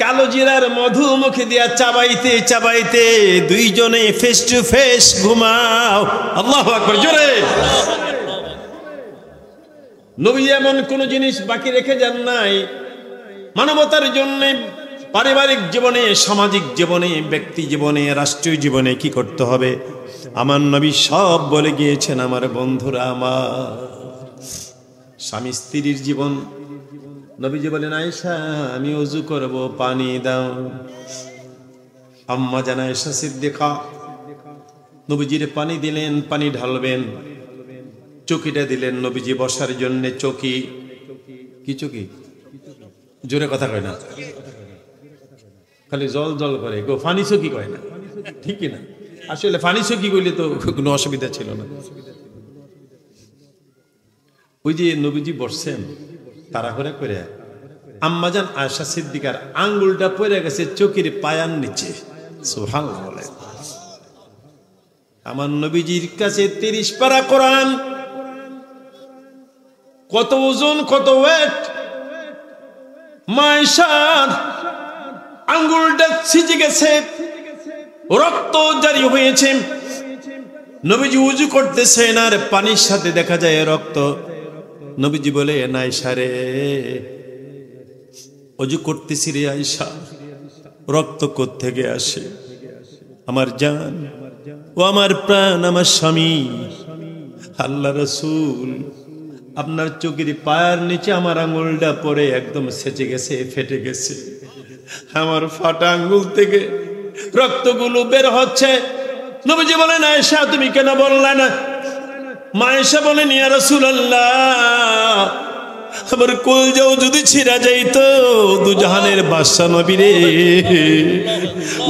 কালো জিরার মধু মুখে দিয়া চাবাইতে চাবাইতে দুইজনে ফেস টু ফেস ঘুমাও। আল্লাহু আকবার, জোরে। নবী এমন কোন জিনিস বাকি রেখে যান নাই। মানবতার জন্য পারিবারিক জীবনে, সামাজিক জীবনে, ব্যক্তি জীবনে, রাষ্ট্রীয় জীবনে কি করতে হবে আমার নবী সব বলে গিয়েছেন। আমার বন্ধুরা, আমার স্বামী স্ত্রীর জীবন, নবীজি বলেন, আয়েশা আমি ওযু করব, পানি দাও। আম্মা জান আয়েশা সিদ্দিকা নবীজির পানি দিলেন, পানি ঢালবেন। চকিটা দিলেন নবীজি বসার জন্য। চকি কি? চকি জোরে কথা কয় না, খালি জল জল করে গো, ফানি চকি কয় না, ঠিক না? আসলে ফানি চকি কইলে তো কোনো অসুবিধা ছিল না। ওই যে নবীজি বসছেন তাড়াহুড়া করে, আম্মাজান আয়েশা সিদ্দিকার আঙ্গুলটা পড়ে গেছে চকির পায়ার নিচে। সুবহানাল্লাহ। আমার নবীজির কাছে 30 পারা কোরআন, কত ওজন, কত ওয়েট। মায়েশার আঙ্গুলটা ছিজে গেছে, রক্ত জারি হয়েছে। নবীজি উযু করতেছেন আর পানির সাথে দেখা যায় রক্ত। নবীজি বলে, আয়েশা রে, ওযু করতেছি রে আয়েশা, রক্ত কোত্থেকে আসে? আমার জান, ও আমার প্রাণ, আমার স্বামী, আল্লাহ রাসূল, আপনার চোখের পায়ের নিচে আমার আঙ্গুলটা পড়ে একদম সেচে গেছে, ফেটে গেছে। আমার ফাটা আঙ্গুল থেকে রক্তগুলো বের হচ্ছে। নবীজি বলেন, আয়েশা তুমি কেন বললা না? মায়েশা বলেন, ইয়া রাসূলুল্লাহ, আমার কলজাও যদি ছিঁড়া যাইতো, দুজাহানের বাদশা নবী রে,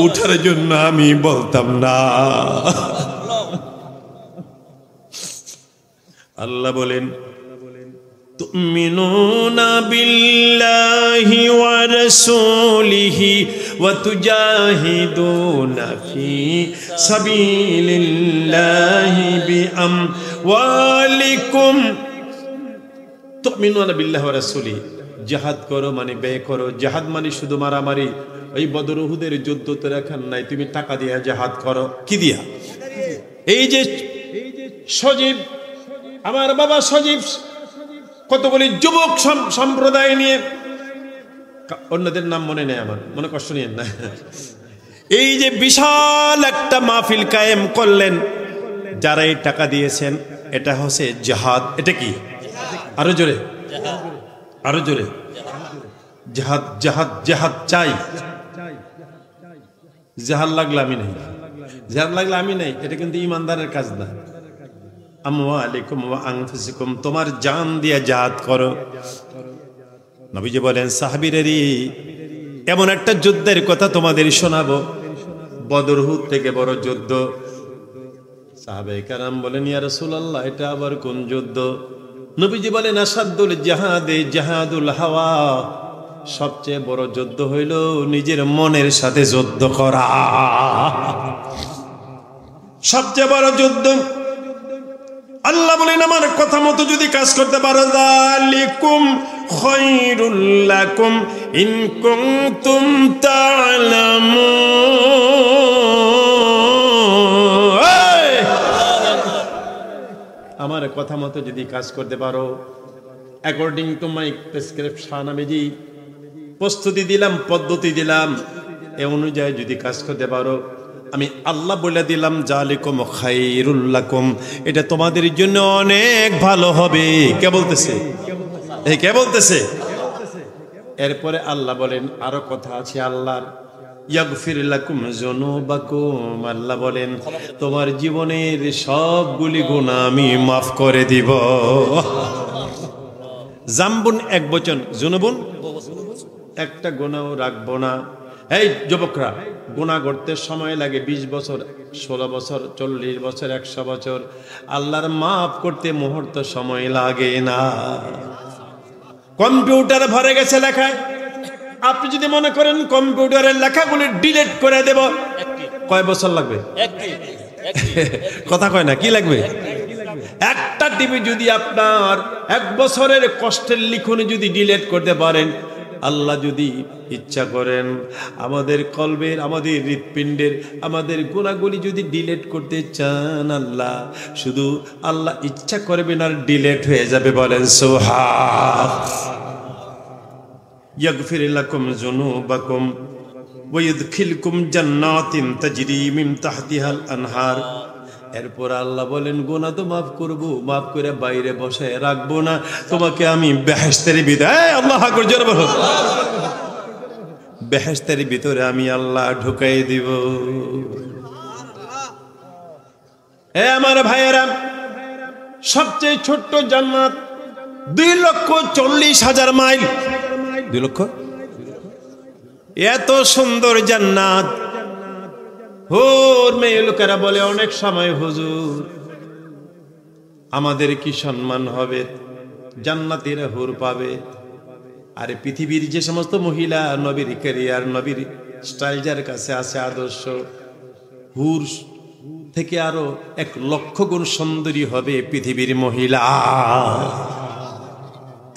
উঠার জন্য আমি বলতাম না। আল্লাহ বলেন, তুমিনুনা বিল্লাহি ওয়া রাসূলিহি ওয়া তুজাহিদুনা ফি সাবিলিল্লাহি বিআমওয়ালিকুম। তুমিনুনা বিল্লাহি ওয়া রাসূলিহি, জিহাদ করো মানে ব্যয় করো। জিহাদ মানে শুধু মারামারি। ওই বদর উহুদের যুদ্ধ তো রাখান নাই, তুমি টাকা দিয়া জিহাদ করো। কি দিয়া? এই যে সজীব, আমার বাবা সজীব কতগুলি যুবক সম্প্রদায় নিয়ে, অন্যদের নাম মনে নেই আমার, মনে কষ্ট নিয়েন না, এই যে বিশাল একটা মাহফিল কায়েম করলেন। যারাই টাকা দিয়েছেন এটা হচ্ছে জিহাদ। এটা কি? আরো জোরে, আরো জোরে। জিহাদ, জিহাদ, জিহাদ চাই। জিহাদ লাগলে আমি নাই, জিহাদ লাগলে আমি নাই, এটা কিন্তু ইমানদারের কাজ না। আমওয়ালিকুম ওয়া আনফুসিকুম, তোমার জান দিয়ে জিহাদ করো। নবীজি বলেন সাহাবীরেরই এমন একটা যুদ্ধের কথা তোমাদের শোনাবো, বদর উহুদ থেকে বড় যুদ্ধ। সাহাবায়ে কেরাম বলেন ইয়া রাসূলুল্লাহ, এটা আবার কোন যুদ্ধ? নবীজি বলেন আসাদুল জিহাদে জিহাদুল হাওয়া, সবচেয়ে বড় যুদ্ধ হইল নিজের মনের সাথে যুদ্ধ করা। সবচেয়ে বড় যুদ্ধ। আল্লাহ বলেন আমার কথা মতো যদি কাজ করতে পারো, যালিকুম খায়রুল লাকুম ইন কুনতুম তা'লামুন। আমার কথা মতো যদি কাজ করতে পারো, অ্যাকর্ডিং টু মাই প্রেসক্রিপশন, আমি যে প্রস্তুতি দিলাম, পদ্ধতি দিলাম, এ অনুযায়ী যদি কাজ করতে পারো, আমি আল্লাহ বলে দিলাম যালিকুম খায়রুল লাকুম, এটা তোমাদের জন্য অনেক ভালো হবে। কে বলতেছে? এই কে বলতেছে? এরপরে আল্লাহ বলেন আরো কথা আছে আল্লাহর, ইয়াগফির লাকুম যুনুবাকুম, আল্লাহ বলেন তোমার জীবনের সবগুলি গুনাহ আমি মাফ করে দিব। জামবুন এক বচন, যুনুবুন একটা গুনাহ রাখবো না। এই যুবকরা, গুনাহ করতে সময় লাগে 20 বছর, 16 বছর, 40 বছর, 100 বছর। আল্লাহর মাফ করতে মুহূর্ত সময় লাগে না। কম্পিউটার ভরে গেছে লেখায়। আপনি যদি মনে করেন কম্পিউটারের লেখাগুলি ডিলিট করে দেব, কয় বছর লাগবে? কথা কয় না, কি লাগবে? একটা টিভি যদি আপনার 1 বছরের কষ্টের লিখনে যদি ডিলিট করতে পারেন, আল্লাহ যদি ইচ্ছা করেন আমাদের কলবের, আমাদের হৃৎপিণ্ডের, আমাদের গুনাহগুলি যদি ডিলিট করতে চান, আল্লাহ শুধু আল্লাহ ইচ্ছা করবেন আর ডিলিট হয়ে যাবে। বলেন সুবহান। ইয়াগফির লাকুম যুনুবাকুম ওয়া ইদখিলকুম জান্নাতিন তাজরি মিন তাহতিহাল আনহার। এরপর আল্লাহ বলেন গুনাহ তো মাফ করব, মাফ করে বাইরে বসায় রাখবো না, তোমাকে আমি বেহেশতের ভিতরে, আল্লাহু আকবার জোরে বলো, বেহেশতের ভিতরে আমি আল্লাহ ঢুকাই দিব। এ আমার ভাইয়েরা, সবচেয়ে ছোট্ট জান্নাত 2,40,000 মাইল। 2 লক্ষ, এত সুন্দর জান্নাত। হুর মেয়ে লোকেরা বলে অনেক সময়, হুজুর আমাদের কি সম্মান হবে, জান্নাতীরা হুর পাবে। আরে পৃথিবীর যে সমস্ত মহিলা নবীর ক্যারিয়ার, নবীর স্টাইল যার কাছে আছে আদর্শ, হুর থেকে আরো 1 লক্ষ গুণ সুন্দরী হবে পৃথিবীর মহিলা।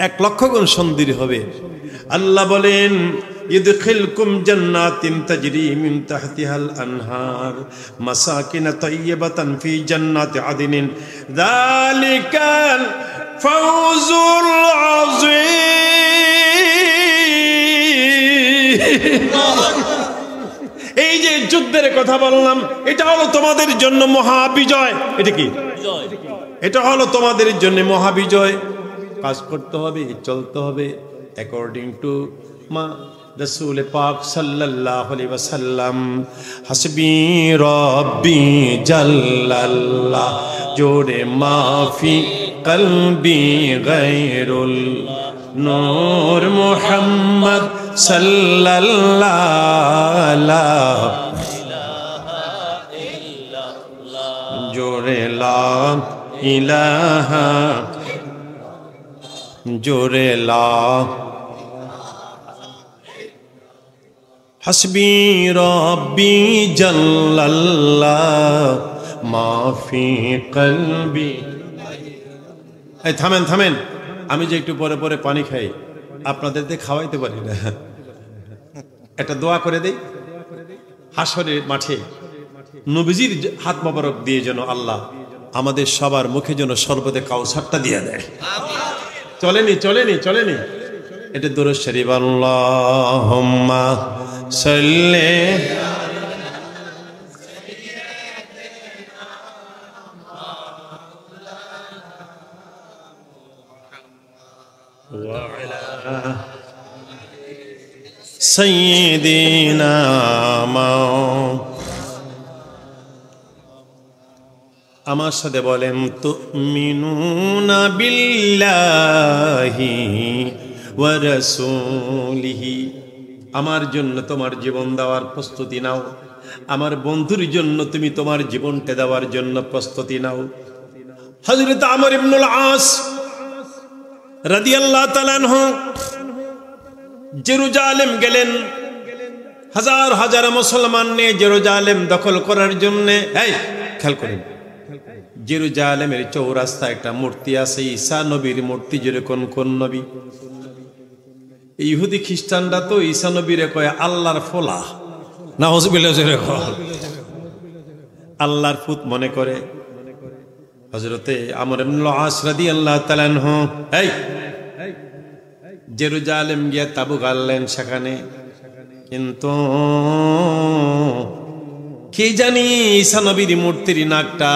1 লক্ষ গুণ সুন্দরী হবে। আল্লাহ বলেন ইদখিলকুম জান্নাতিন তাজরি মিন তাহতিহাল আনহার মাসাকিন তাইয়্যিবাতান ফি জান্নাতি আদিনিন যালিকাল ফাওজুল আযীম। এই যে যুদ্ধের কথা বললাম, এটা হলো তোমাদের জন্য মহাবিজয়। এটা কি? এটা হলো তোমাদের জন্য মহাবিজয়। কাজ করতে হবে, চলতে হবে অ্যাকর্ডিং টু মা রাসূল পাক সাল্লাল্লাহু আলাইহি ওয়াসাল্লাম। হাসবি রাব্বি জাল্লাল্লাহ, জোরে মাফি কলবি গায়রুল নূর মুহাম্মদ সাল্লাল্লাহু জোরে লা ইলাহা, জোরে লা। হাসবি রাব্বি জাল্লাল্লাহ মাফি কলবি। এই থামেন থামেন, আমি যে একটু পরে পরে পানি খাই, আপনাদেরকে খাওয়াইতে পারি না। একটা দোয়া করে দেই, হাসরের মাঠে নবীজির হাত মোবারক দিয়ে যেন আল্লাহ আমাদের সবার মুখে যেন শরবতে কাউসারটা দিয়ে দেয়। চলেনি চলেনি চলেনি, এটা দুরূদ শরীফ। আল্লাহুম্মা সাল্লি سيدنا আমার সাথে বলেন তুমিনুনা বিল্লাহি ওয়া রাসূলিহি। আমার জন্য তোমার জীবন দেওয়ার প্রস্তুতি নাও, আমার বন্ধুর জন্য তুমি তোমার জীবনটা দেওয়ার জন্য প্রস্তুতি নাও। হযরত আমর ইবনুল আস রাদিয়াল্লাহু তাআলা আনহু জেরুজালেম গেলেন, হাজার হাজার মুসলমান নিয়ে জেরুজালেম দখল করার জন্য। এই খেয়াল করেন, জেরুজালেমের চৌরাস্তায় একটা মূর্তি আছে, ঈসা নবীর মূর্তি। যেরকম কোন নবী? ইহুদি খ্রিস্টানরা তো ঈসা নবীরে কয় আল্লাহর ফোলা, নাউজুবিল্লাহ, আল্লাহর পুত মনে করে। হযরতে আমর ইবনুল আস রাদিয়াল্লাহু তাআলা আনহু এই জেরুজালেম গিয়ে তাবু গাড়লেন সেখানে। কিন্তু কি জানি ঈসা নবীর মূর্তির নাকটা,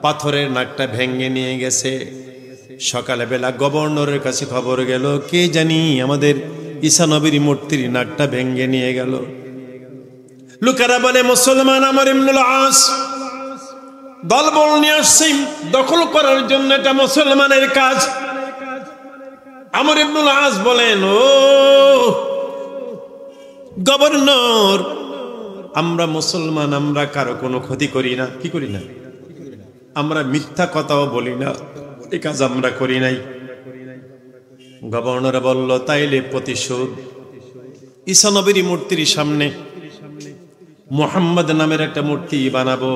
পাথরের নাকটা ভেঙে নিয়ে গেছে। সকালে বেলা গভর্নরের কাছে খবর গেল, কে জানি আমাদের ঈসা নবীর মূর্তির নাকটা ভেঙে নিয়ে গেল। লোকেরা বলে মুসলমান আমর ইবনুল আস দলবল নিয়ে আসছে দখল করার জন্য, এটা মুসলমানের কাজ। আমর ইবনুল আস বলেন, ও গভর্নর, আমরা মুসলমান, আমরা কারো কোনো ক্ষতি করি না। কি করি না? আমরা মিথ্যা কথাও বলি না, এই কাজ আমরা করি নাই। গভর্নর বলল, তাইলে প্রতিশোধ। ঈসা নবীর মূর্তির সামনে মুহাম্মদ নামের একটা মূর্তি বানাবো।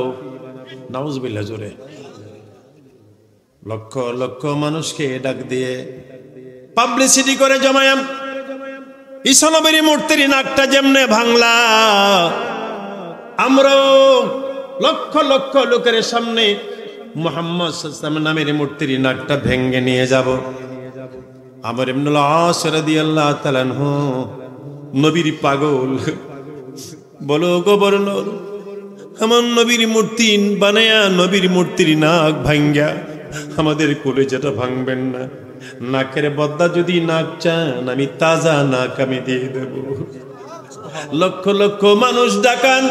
নাউজুবিল্লাহ জোরে। লক্ষ লক্ষ মানুষকে ডাক দিয়ে পাবলিসিটি করে জমায়াম। ঈসা নবীর মূর্তির নাকটা যেমনে ভাঙলা, আমরা লক্ষ লক্ষ লোকের সামনে মুহাম্মদ সাল্লাল্লাহু আলাইহি ওয়াসাল্লাম নামের মূর্তির নাকটা ভেঙে নিয়ে যাব। আমর ইবনুল আস রাদিয়াল্লাহু তাআলা আনহু নবীর পাগল, বলো গভর্নর, আমার নবীর মূর্তি বানায়া নবীর মূর্তির নাক ভাঙ্গা আমাদের কলেজাটা ভাঙবেন না? নাকের বদলা যদি নাক চান, আমি তাজা নাক আমি দিয়ে দেব। লক্ষ লক্ষ মানুষ ডাকান,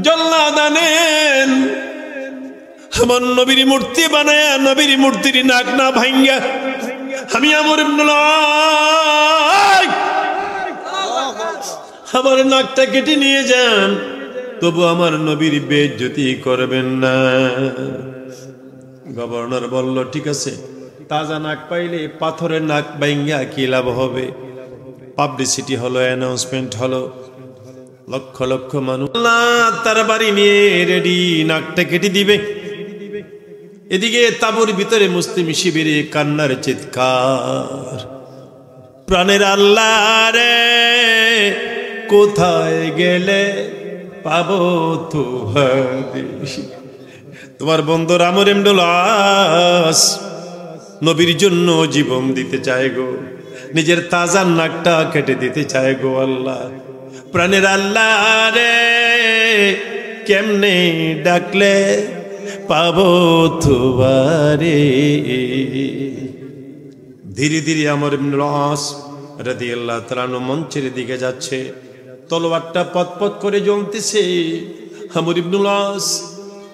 জল্লাদ আনেন, আমার নবীর মূর্তি বানায়া নবীর মূর্তির নাক না ভাঙ্গা আমি আমর ইবনুল আস আমার নাকটা কেটে নিয়ে যান, তবু আমার নবীর বেইজ্জতি করবেন না। গভর্নর বলল, ঠিক আছে, তাজা নাক পাইলে পাথরের নাক ভাঙ্গা কি লাভ হবে? পাবলিসিটি হলো, অ্যানাউন্সমেন্ট হলো, লক্ষ লক্ষ মানুষ তার বাড়ি নিয়ে রেডি, নাকটা কেটে দিবে। এদিকে তাবুর ভিতরে মুসলিম শিবিরে কান্নার চিৎকার, প্রাণের আল্লাহ রে কোথায় গেলে পাবো তোমার বন্ধু আমর ইবনুল আস নবীর জন্য জীবন দিতে চায় গো, নিজের তাজা নাকটা কেটে দিতে চায় গো। আল্লাহ, প্রাণের আল্লাহ রে কেমনে ডাকলে পাবো তোমারে। ধীরে ধীরে আমর ইবনুল আস রাদিয়াল্লাহু তাআলা মঞ্চের দিকে যাচ্ছে, তলোয়ারটা পতপত করে জ্বলতেছে। আমর ইবনুল আস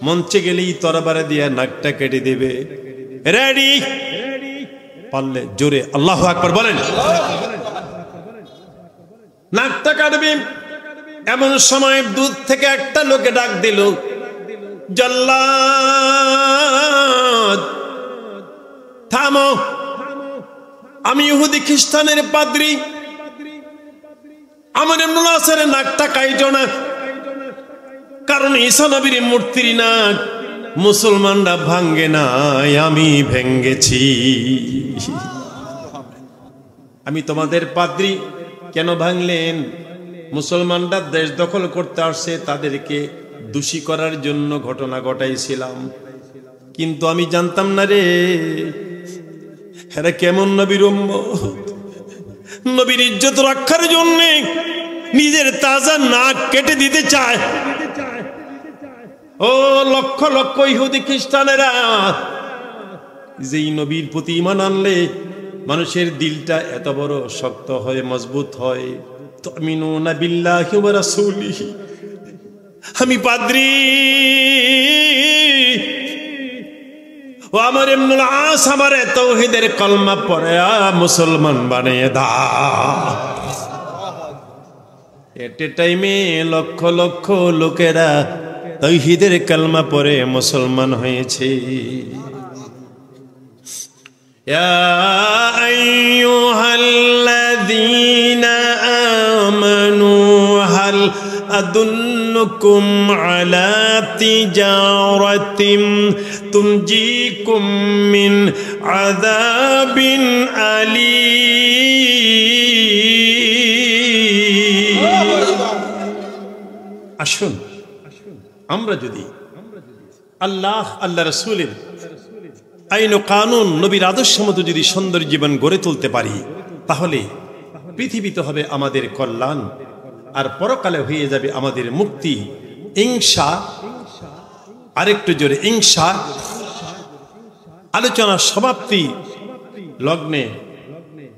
মঞ্চে গেলেই তরবারি দিয়ে নাকটা কেটে দেবে। রেডি? পারলে জোরে আল্লাহু আকবার বলেন। নাকটা কাটবে, এমন সময় দূর থেকে একটা লোকে ডাক দিল, জল্লাদ থামো, আমি ইহুদি খ্রিস্টানের পাদ্রী, আমর ইবনুল আসের নাকটা কাইটো না, কারণ ঈসা নবীর মূর্তির নাক মুসলমানরা ভাঙ্গে নাই, আমি ভেঙ্গেছি। আমি তোমাদের পাদ্রী, কেন ভাঙলেন? মুসলমানরা দেশ দখল করতে আসছে, তাদেরকে দোষী করার জন্য ঘটনা ঘটাইছিলাম, কিন্তু আমি জানতাম না রে এরা কেমন নবীর উম্মত, নবীর ইজ্জত রক্ষার জন্য নিজের তাজা নাক কেটে দিতে চায়। ও লক্ষ লক্ষ ইহুদি খ্রিস্টানেরা, যেই নবীর প্রতি ঈমান আনলে মানুষের দিলটা এত বড় শক্ত হয়, মজবুত হয়, তুমিনুনা বিল্লাহি ওয়া রাসূলিহি। আমি পাদ্রী, ও আমার ইবনুল আস, আমারে তাওহীদের কলমা পড়ে মুসলমান বানিয়ে দাও। এট এ টাইমে লক্ষ লক্ষ লোকেরা তাওহীদের কালমা পড়ে মুসলমান হয়েছে। ইয়া আইয়ুহাল্লাযীনা আমানু হাল আদুল্লুকুম আলা তিজারাতিন তুনজিকুম মিন আযাবিন আলীম। আসুন আমরা যদি আল্লাহ রাসূলের আইন ও কানুন, নবীর আদর্শ মতো যদি সুন্দর জীবন গড়ে তুলতে পারি, তাহলে পৃথিবীতে হবে আমাদের কল্যাণ, আর পরকালে হয়ে যাবে আমাদের মুক্তি। ইনশা, আরেকটু জোরে ইনশা। আলোচনার সমাপ্তি লগ্নে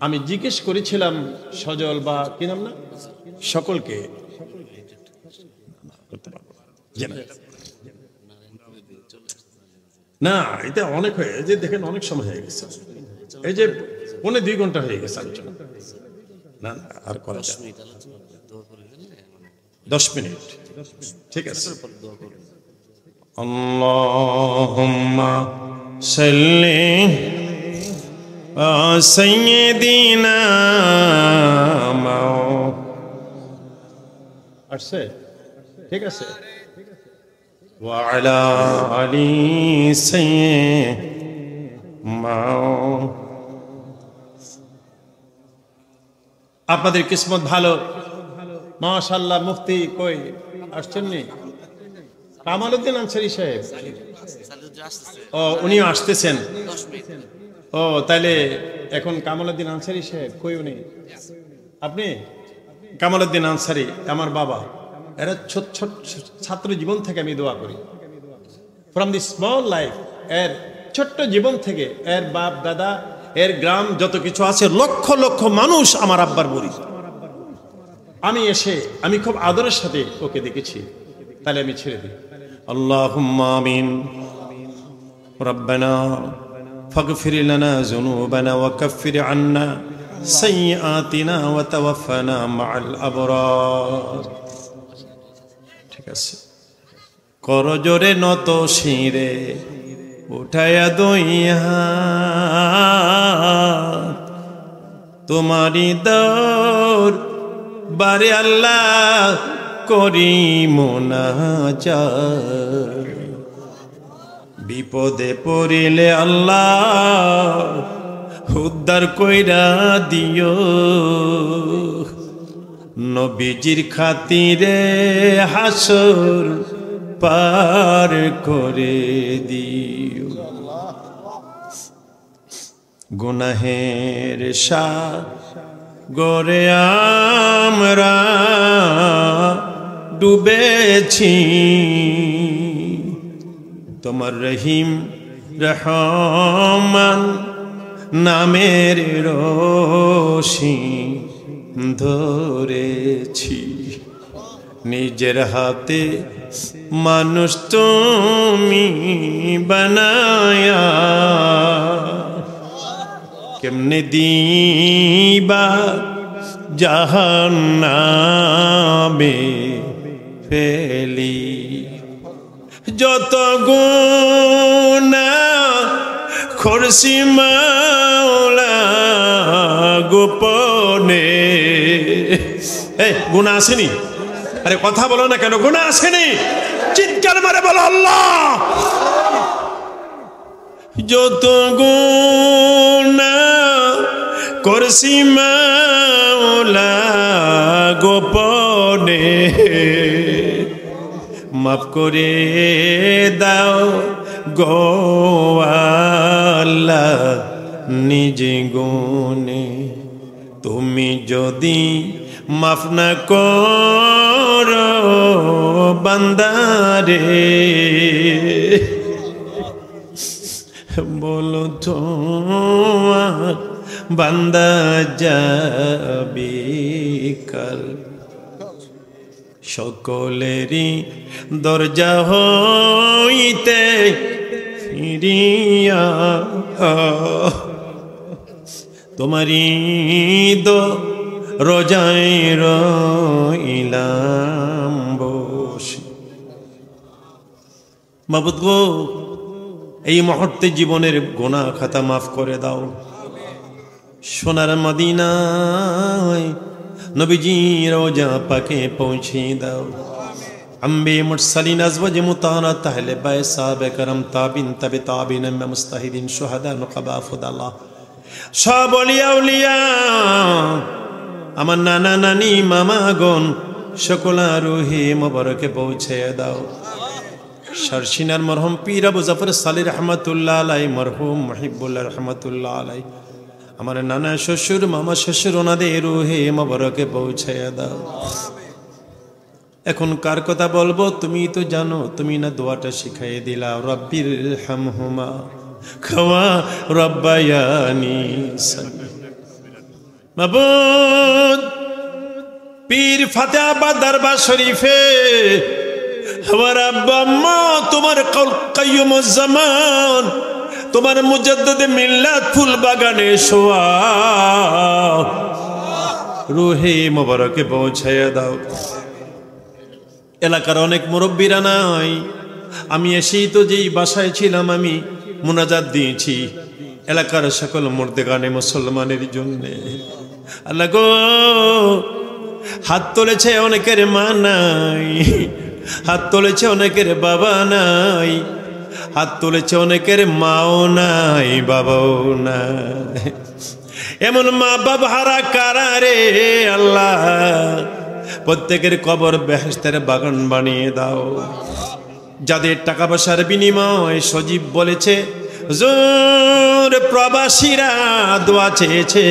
আমি জিজ্ঞেস করেছিলাম সজল বা কি নাম না সকলকে, না এটা অনেক হয়ে যে দেখেন অনেক সময় হয়ে গেছে, এই যে 2.25 ঘন্টা হয়ে গেছে আলোচনা। না আর করা যায় 10 মিনিট, ঠিক আছে। আল্লাহুম্মা সাল্লি আলা সাইয়্যিদিনা আসছে, ঠিক আছে, ওয়া আলা আলি সাইয়্যিদিনা। আপনাদের কিসমত ভালো, মাশাআল্লাহ। মুফতি কই আসছেন নি? কামালউদ্দিন আনসারী সাহেব, ও উনি আসতেছেন। ও তাইলে এখন কামালউদ্দিন আনসারী সাহেব কই? উনি আপনি? কামালউদ্দিন আনসারী আমার বাবা। এরা ছোট ছোট ছাত্র জীবন থেকে আমি দোয়া করি, ফ্রম দি স্মল লাইফ, এর ছোট্ট জীবন থেকে এর বাপ দাদা, এর গ্রাম যত কিছু আছে, লক্ষ লক্ষ মানুষ আমার আব্বার বলি। আমি এসে আমি খুব আদরের সাথে ওকে দেখেছি, তাহলে আমি ছেড়ে দিই। আল্লাহুম্মা আমিন। রব্বানা ফাগফির লানা যুনুবানা ওয়া কাফির আন্না সাইয়্যাতিনা ওয়া তাওয়াফানা মাআল আবরার। ঠিক আছে, করজোরে নত শিরে উঠায়া দইয়া তোমারি দর বারে আল্লাহ করি মুনাজাত। বিপদে পড়িলে আল্লাহ উদ্ধার কইরা দিও, নবীজির খাতিরে হাসর পার করে দিও। গুনাহের সাগরে আমরা ডুবেছি, তোমার রহিম রহমান নামের রশি ধরেছি। নিজের হাতে মানুষ তুমি বানায়া কেমনে দিবা জাহান্নামে ফেলি। যত গুনাহ করছি মাওলা গোপনে। এই গুনাহ আসেনি? আরে কথা বলো না কেন? গুনাহ আসেনি? চিৎকার মারে বলো আল্লাহ। যত গুনাহ করছি মাওলা গোপনে, মাফ করে দাও গো আল্লাহ নিজে গুনে। তুমি যদি মাফ না করো বান্দারে, বলো তো বান্দা যাবে ভিকার, সকলেরই দরজা হইতে ফিরিয়া তোমারি রোজায় রইলাম বসে। মাবুদ গো, এই মুহূর্তে জীবনের গুনাহ খাতা মাফ করে দাও। সোনার মদিনায় নবীজি রোজা পাকে পৌঁছে দাও। আম্বে মুরসালিন আজওয়াজ মুতাহারাত আহলে বাইত সাহাবে کرام তাবিন তবে তাবিন মুস্তাহিদিন শুহাদা নুকাবা ফুদাল্লাহ সব ওলিয়া উলিয়া, আমার নানা নানি মামাগণ সকলা রুহে মোবারকে পৌঁছে দাও। শারসিনার মরহুম পীর আবু জাফর সালি রহমাতুল্লাহ আলাইহি, মরহুম মুহিবুল্লাহ রহমাতুল্লাহ আলাইহি, আমার নানা শ্বশুর মামা শ্বশুর ওনাদের রুহে মোবারকে পৌঁছে দাও। এখন কার কথা বলবো তুমি তো জানো, তুমি না দোয়াটা শিখাই দিলা, রব্বির হামহুমা খাওয়া রব্বায়ানি মাবুদ। পীর ফাতেহাবাদ দরবার শরীফে আমার আব্বা আম্মা তোমার কাইয়ুমুজ জামান, তোমার মুজাদ্দিদ মিল্লাত ফুল বাগানে শোয়া রুহে মোবারকে পৌঁছায়া দাও। এলাকার অনেক মুরব্বীরা নাই, আমি এসেই তো যেই বাসায় ছিলাম আমি মুনাজাত দিয়েছি এলাকার সকল মুর্দেগানে মুসলমানের জন্য। আল্লাহ গো, হাত তুলেছে অনেকের মা নাই, হাত তুলেছে অনেকের বাবা নাই, হাত তুলেছে অনেকের মাও নাই বাবাও নাই। এমন মা বাবা হারা কারা রে আল্লাহ, প্রত্যেকের কবর বেহেশতের বাগান বানিয়ে দাও। যাদের টাকা পয়সার বিনিময় সজীব বলেছে, হুজুর প্রবাসীরা দোয়া চেয়েছে,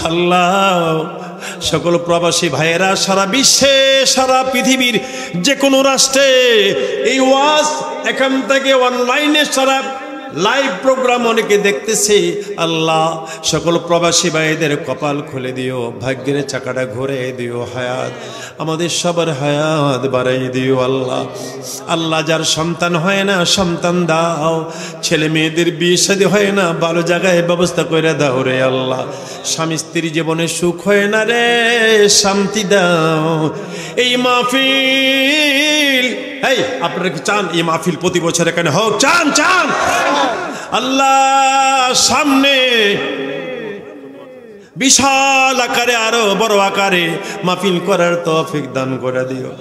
আল্লাহ সকল প্রবাসী ভাইয়েরা সারা বিশ্বে সারা পৃথিবীর যে কোনো রাষ্ট্রে এই ওয়াজ এখান থেকে অনলাইনে সারা লাইভ প্রোগ্রাম অনেকে দেখতেছে, আল্লাহ সকল প্রবাসী ভাইদের কপাল খুলে দিও, ভাগ্যের চাকাটা ঘুরে দিও, হায়াত আমাদের সবার হায়াত বাড়াই দিও। আল্লাহ আল্লাহ যার সন্তান হয় না সন্তান দাও, ছেলে মেয়েদের বিয়ে শাদী হয় না ভালো জায়গায় ব্যবস্থা করে দাও রে আল্লাহ। স্বামী স্ত্রীর জীবনে সুখ হয় না রে, শান্তি দাও। এই মাহফিল, এই আপনারা কি চান এই মাহফিল প্রতি বছর এখানে হোক? চান চান আল্লাহ সামনে বিশাল আকারে আরো বড় আকারে মাহফিল করার তৌফিক দান করে দিও।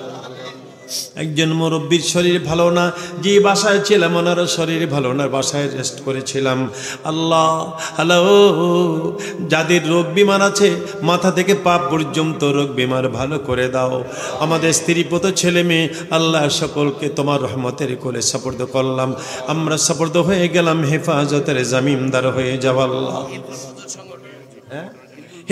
একজন মুরব্বীর শরীর ভালো না, যে বাসায় ছিলাম ওনারও শরীর ভালো না, বাসায় রেস্ট করেছিলাম। আল্লাহ হ্যালো, যাদের রোগ বিমার আছে মাথা থেকে পা পর্যন্ত রোগ বিমার ভালো করে দাও। আমাদের স্ত্রী পুত্র ছেলে মেয়ে আল্লাহ সকলকে তোমার রহমতের কোলে সুপর্দ করলাম, আমরা সুপর্দ হয়ে গেলাম, হেফাজতের জামিনদার হয়ে যাও আল্লাহ।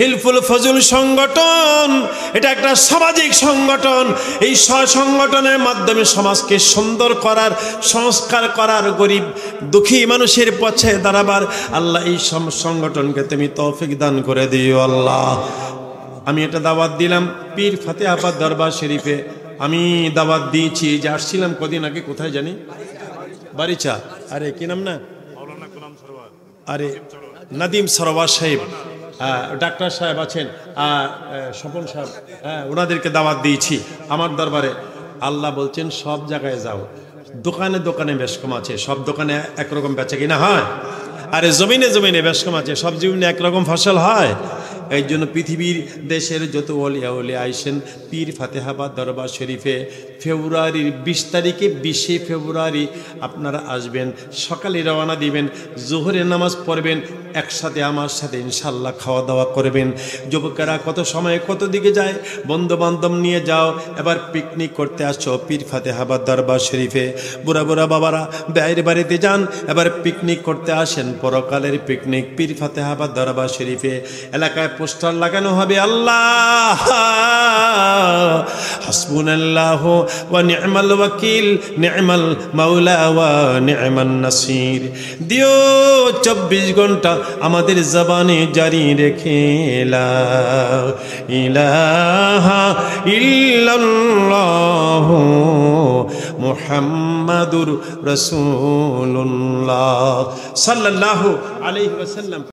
হিলফুল ফজল সংগঠন এটা একটা সামাজিক সংগঠন, এই সংগঠনের মাধ্যমে সমাজকে সুন্দর করার, সংস্কার করার, গরিব দুঃখী মানুষের পথে দাঁড়াবার আল্লাহ এই সংগঠনকে তুমি তৌফিক দান করে দিও আল্লাহ। আমি এটা দাওয়াত দিলাম পীর ফাতেহাবাদ দরবার শরীফে, আমি দাওয়াত দিয়েছি যে আসছিলাম কদিন আগে, কোথায় জানি বারিচা, আরে কি নাম না, আরে নাদিম সরোয়ার সাহেব, ডাক্তার সাহেব আছেন, স্বপন সাহেব, ওনাদেরকে দাওয়াত দিয়েছি আমার দরবারে। আল্লাহ বলছেন সব জায়গায় যাও, দোকানে দোকানে বেশ কম আছে, সব দোকানে একরকম বেচা কিনা হয়, আরে জমিনে জমিনে বেশ কম আছে, সব জমিনে একরকম ফসল হয়। এই জন্য পৃথিবীর দেশের যত ওলিয়া উলিয়া আইসেন পীর ফাতেহাবাদ দরবার শরীফে ফেব্রুয়ারির 20 তারিখে, 20শে ফেব্রুয়ারি আপনারা আসবেন, সকালে রওনা দিবেন, জোহরের নামাজ পড়বেন, একসাথে আমার সাথে ইনশাল্লাহ খাওয়া দাওয়া করবেন। যুবকেরা কত সময় কত দিকে যায়, বন্ধু বান্ধব নিয়ে যাও, এবার পিকনিক করতে আসছো পীর ফাতেহাবাদ দরবার শরীফে। বুড়া বুড়া বাবারা বাইরে বাড়িতে যান, এবার পিকনিক করতে আসেন, পরকালের পিকনিক পীর ফাতেহাবাদ দরবার শরীফে। এলাকায় পোস্টার লাগানো হবে, আল্লাহ হাসবুনাল্লাহু ওয়া নি'মাল ওয়াকিল নি'মাল মাওলা ওয়া নি'মান নাসির। দিও 24 ঘন্টা আমাদের জবানে জারি রেখে লা ইলাহা ইল্লাল্লাহু মুহাম্মাদুর রাসূলুল্লাহ সাল্লাল্লাহু আলাইহি ওয়াসাল্লাম।